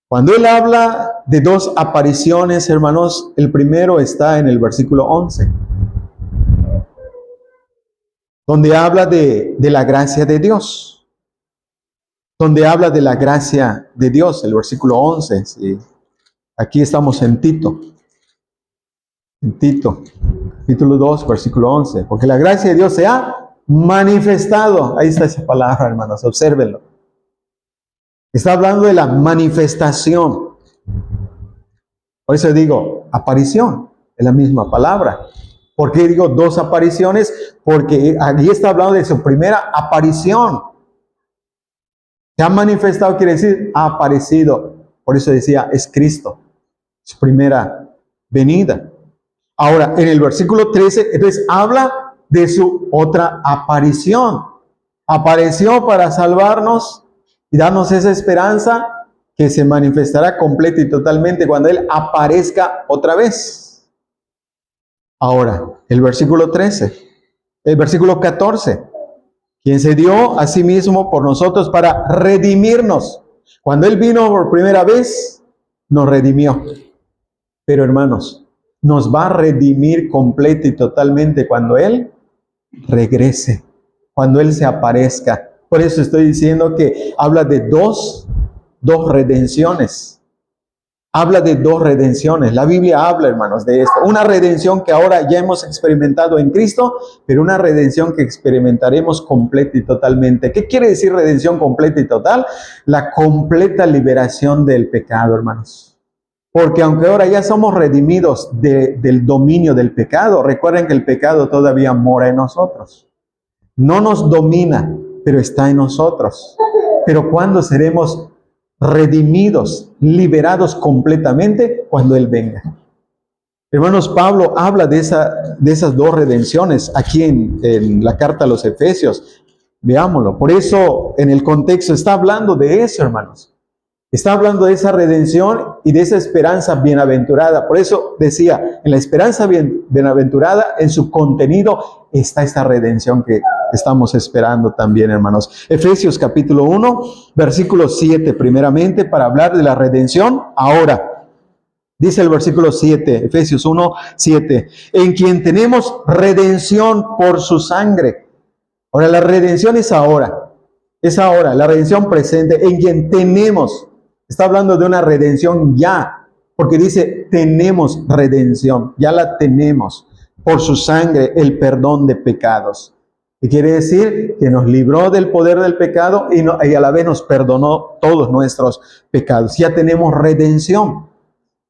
Cuando él habla de dos apariciones, hermanos, el primero está en el versículo 11, donde habla de la gracia de Dios. Donde habla de la gracia de Dios, el versículo 11. ¿Sí? Aquí estamos en Tito. En Tito, capítulo 2, versículo 11. Porque la gracia de Dios se ha manifestado. Ahí está esa palabra, hermanos, obsérvenlo. Está hablando de la manifestación. Por eso digo, aparición, es la misma palabra. ¿Por qué digo dos apariciones? Porque aquí está hablando de su primera aparición. Se ha manifestado, quiere decir, ha aparecido. Por eso decía, es Cristo, su primera venida. Ahora, en el versículo 13, entonces habla de su otra aparición. Apareció para salvarnos y darnos esa esperanza que se manifestará completa y totalmente cuando Él aparezca otra vez. Ahora, el versículo 13, el versículo 14, quien se dio a sí mismo por nosotros para redimirnos. Cuando Él vino por primera vez, nos redimió. Pero hermanos, nos va a redimir completa y totalmente cuando Él regrese, cuando Él se aparezca. Por eso estoy diciendo que habla de dos redenciones. Habla de dos redenciones. La Biblia habla, hermanos, de esto. Una redención que ahora ya hemos experimentado en Cristo, pero una redención que experimentaremos completa y totalmente. ¿Qué quiere decir redención completa y total? La completa liberación del pecado, hermanos. Porque aunque ahora ya somos redimidos del dominio del pecado, recuerden que el pecado todavía mora en nosotros. No nos domina, pero está en nosotros. Pero ¿cuándo seremos redimidos, liberados completamente? Cuando Él venga. Hermanos, Pablo habla de esas dos redenciones aquí en la carta a los Efesios. Veámoslo. Por eso en el contexto está hablando de eso, hermanos. Está hablando de esa redención y de esa esperanza bienaventurada. Por eso decía, en la esperanza bienaventurada, en su contenido está esta redención que estamos esperando también, hermanos. Efesios capítulo 1, versículo 7, primeramente, para hablar de la redención ahora. Dice el versículo 7, Efesios 1, 7, en quien tenemos redención por su sangre. Ahora, la redención es ahora, la redención presente, en quien tenemos. Está hablando de una redención ya, porque dice, tenemos redención, ya la tenemos, por su sangre, el perdón de pecados. Y quiere decir que nos libró del poder del pecado y a la vez nos perdonó todos nuestros pecados. Ya tenemos redención.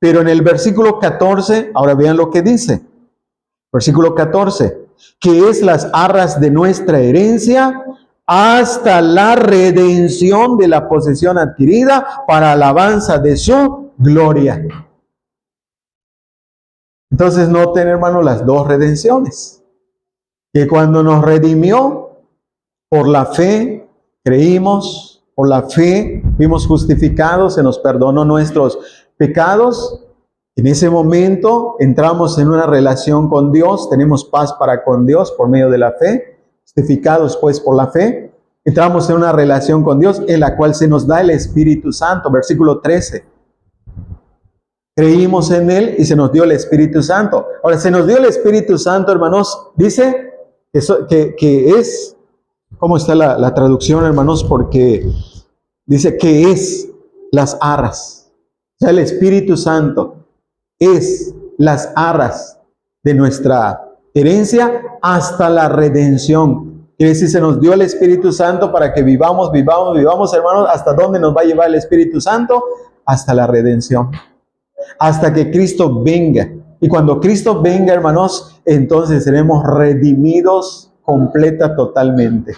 Pero en el versículo 14, ahora vean lo que dice. Versículo 14, que es las arras de nuestra herencia hasta la redención de la posesión adquirida para alabanza de su gloria. Entonces noten, hermanos, las dos redenciones. Que cuando nos redimió, por la fe, creímos, por la fe, fuimos justificados, se nos perdonó nuestros pecados. En ese momento entramos en una relación con Dios, tenemos paz para con Dios por medio de la fe. Justificados pues por la fe, entramos en una relación con Dios en la cual se nos da el Espíritu Santo. Versículo 13. Creímos en Él y se nos dio el Espíritu Santo. Ahora, se nos dio el Espíritu Santo, hermanos, dice que es, ¿cómo está la traducción, hermanos? Porque dice que es las arras. O sea, el Espíritu Santo es las arras de nuestra herencia hasta la redención. Quiere decir, se nos dio el Espíritu Santo para que vivamos, hermanos. ¿Hasta dónde nos va a llevar el Espíritu Santo? Hasta la redención. Hasta que Cristo venga. Y cuando Cristo venga, hermanos, entonces seremos redimidos totalmente.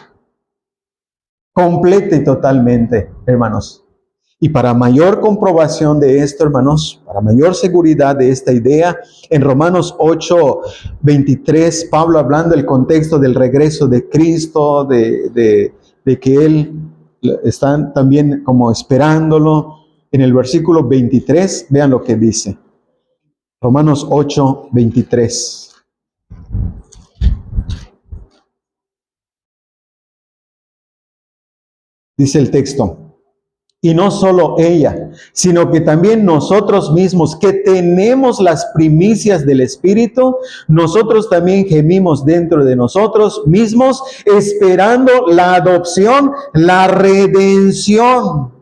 Completa y totalmente, hermanos. Y para mayor comprobación de esto, hermanos, para mayor seguridad de esta idea, en Romanos 8, 23, Pablo hablando del contexto del regreso de Cristo, de que Él están también como esperándolo. En el versículo 23, vean lo que dice. Romanos 8, 23. Dice el texto. Y no solo ella, sino que también nosotros mismos, que tenemos las primicias del Espíritu, nosotros también gemimos dentro de nosotros mismos, esperando la adopción, la redención.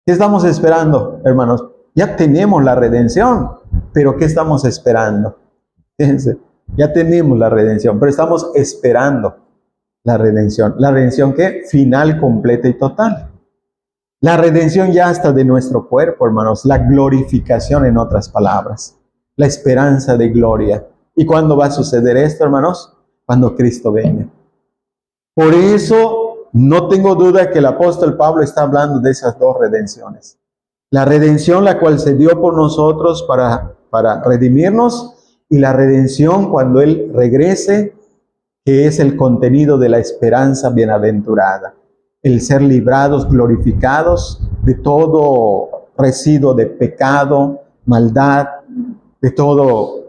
¿Qué estamos esperando, hermanos? Ya tenemos la redención, pero ¿qué estamos esperando? Fíjense, ya tenemos la redención, pero estamos esperando la redención. ¿La redención qué? Final, completa y total. La redención ya hasta de nuestro cuerpo, hermanos. La glorificación, en otras palabras. La esperanza de gloria. ¿Y cuándo va a suceder esto, hermanos? Cuando Cristo venga. Por eso, no tengo duda que el apóstol Pablo está hablando de esas dos redenciones. La redención la cual se dio por nosotros para redimirnos, y la redención cuando Él regrese, que es el contenido de la esperanza bienaventurada. El ser librados, glorificados de todo residuo de pecado, maldad, de todo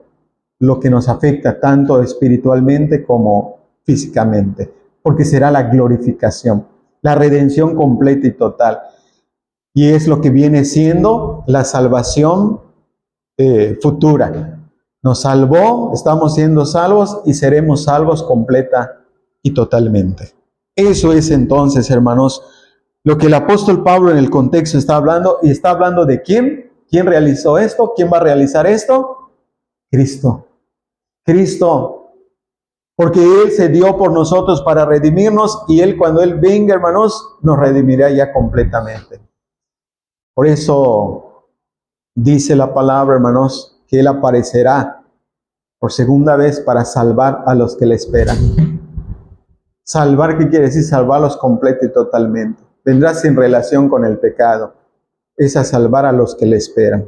lo que nos afecta tanto espiritualmente como físicamente, porque será la glorificación, la redención completa y total. Y es lo que viene siendo la salvación futura. Nos salvó, estamos siendo salvos y seremos salvos completa y totalmente. Eso es entonces, hermanos, lo que el apóstol Pablo en el contexto está hablando. ¿Y está hablando de quién? ¿Quién realizó esto? ¿Quién va a realizar esto? Cristo. Cristo. Porque Él se dio por nosotros para redimirnos y Él, cuando Él venga, hermanos, nos redimirá ya completamente. Por eso dice la palabra, hermanos, que Él aparecerá por segunda vez para salvar a los que le esperan. Salvar, ¿qué quiere decir? Salvarlos completo y totalmente. Vendrá sin relación con el pecado. Es a salvar a los que le esperan.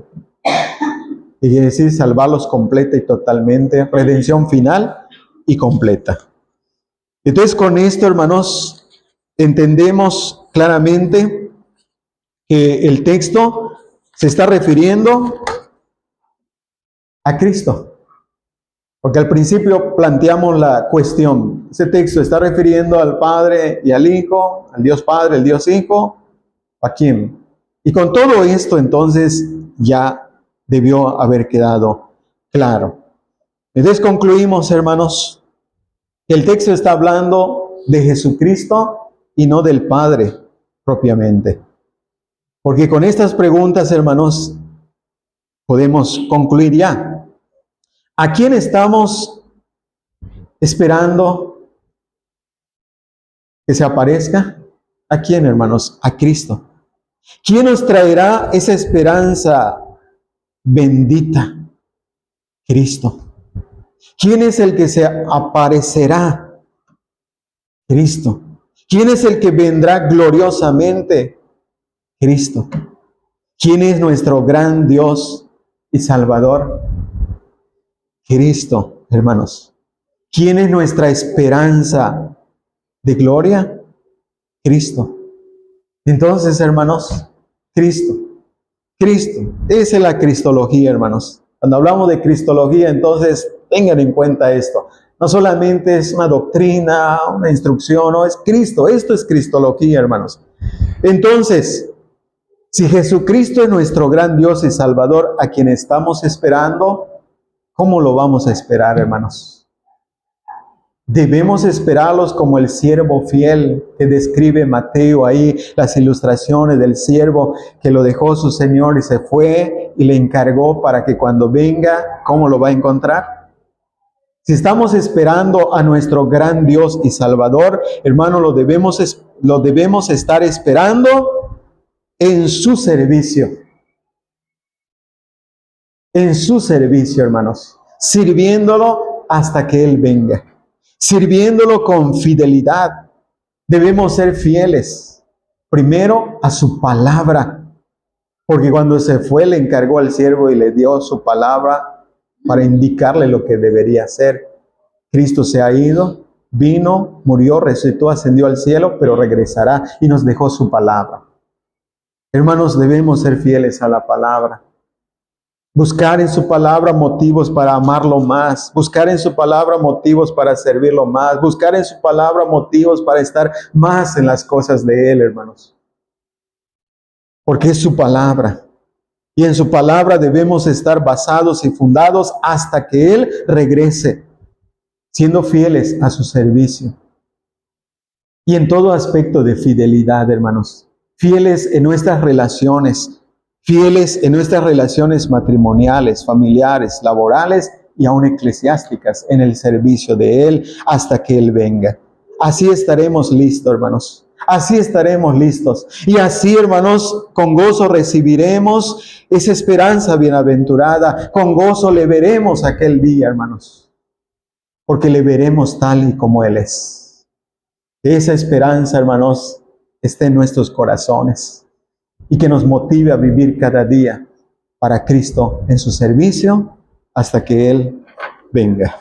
Y quiere decir salvarlos completa y totalmente. Redención final y completa. Entonces, con esto, hermanos, entendemos claramente que el texto se está refiriendo a Cristo. Porque al principio planteamos la cuestión. Ese texto está refiriendo al Padre y al Hijo, al Dios Padre, al Dios Hijo. ¿A quién? Y con todo esto, entonces, ya debió haber quedado claro. Entonces concluimos, hermanos, que el texto está hablando de Jesucristo y no del Padre propiamente. Porque con estas preguntas, hermanos, podemos concluir ya. ¿A quién estamos esperando que se aparezca? ¿A quién, hermanos? A Cristo. ¿Quién nos traerá esa esperanza bendita? Cristo. ¿Quién es el que se aparecerá? Cristo. ¿Quién es el que vendrá gloriosamente? Cristo. ¿Quién es nuestro gran Dios y Salvador? Cristo, hermanos. ¿Quién es nuestra esperanza de gloria? Cristo. Entonces, hermanos, Cristo. Cristo. Esa es la cristología, hermanos. Cuando hablamos de cristología, entonces tengan en cuenta esto. No solamente es una doctrina, una instrucción, no, es Cristo. Esto es cristología, hermanos. Entonces, si Jesucristo es nuestro gran Dios y Salvador, a quien estamos esperando, ¿cómo lo vamos a esperar, hermanos? Debemos esperarlos como el siervo fiel que describe Mateo ahí, las ilustraciones del siervo que lo dejó su Señor y se fue y le encargó para que cuando venga, ¿cómo lo va a encontrar? Si estamos esperando a nuestro gran Dios y Salvador, hermano, lo debemos estar esperando en su servicio. En su servicio, hermanos, sirviéndolo hasta que Él venga, sirviéndolo con fidelidad. Debemos ser fieles, primero a su palabra, porque cuando se fue le encargó al siervo y le dio su palabra para indicarle lo que debería hacer. Cristo se ha ido, vino, murió, resucitó, ascendió al cielo, pero regresará y nos dejó su palabra. Hermanos, debemos ser fieles a la palabra. Buscar en su palabra motivos para amarlo más. Buscar en su palabra motivos para servirlo más. Buscar en su palabra motivos para estar más en las cosas de Él, hermanos. Porque es su palabra. Y en su palabra debemos estar basados y fundados hasta que Él regrese, siendo fieles a su servicio. Y en todo aspecto de fidelidad, hermanos. Fieles en nuestras relaciones. Fieles en nuestras relaciones matrimoniales, familiares, laborales y aún eclesiásticas, en el servicio de Él hasta que Él venga. Así estaremos listos, hermanos. Así estaremos listos. Y así, hermanos, con gozo recibiremos esa esperanza bienaventurada. Con gozo le veremos aquel día, hermanos. Porque le veremos tal y como Él es. Esa esperanza, hermanos, esté en nuestros corazones. Y que nos motive a vivir cada día para Cristo en su servicio hasta que Él venga.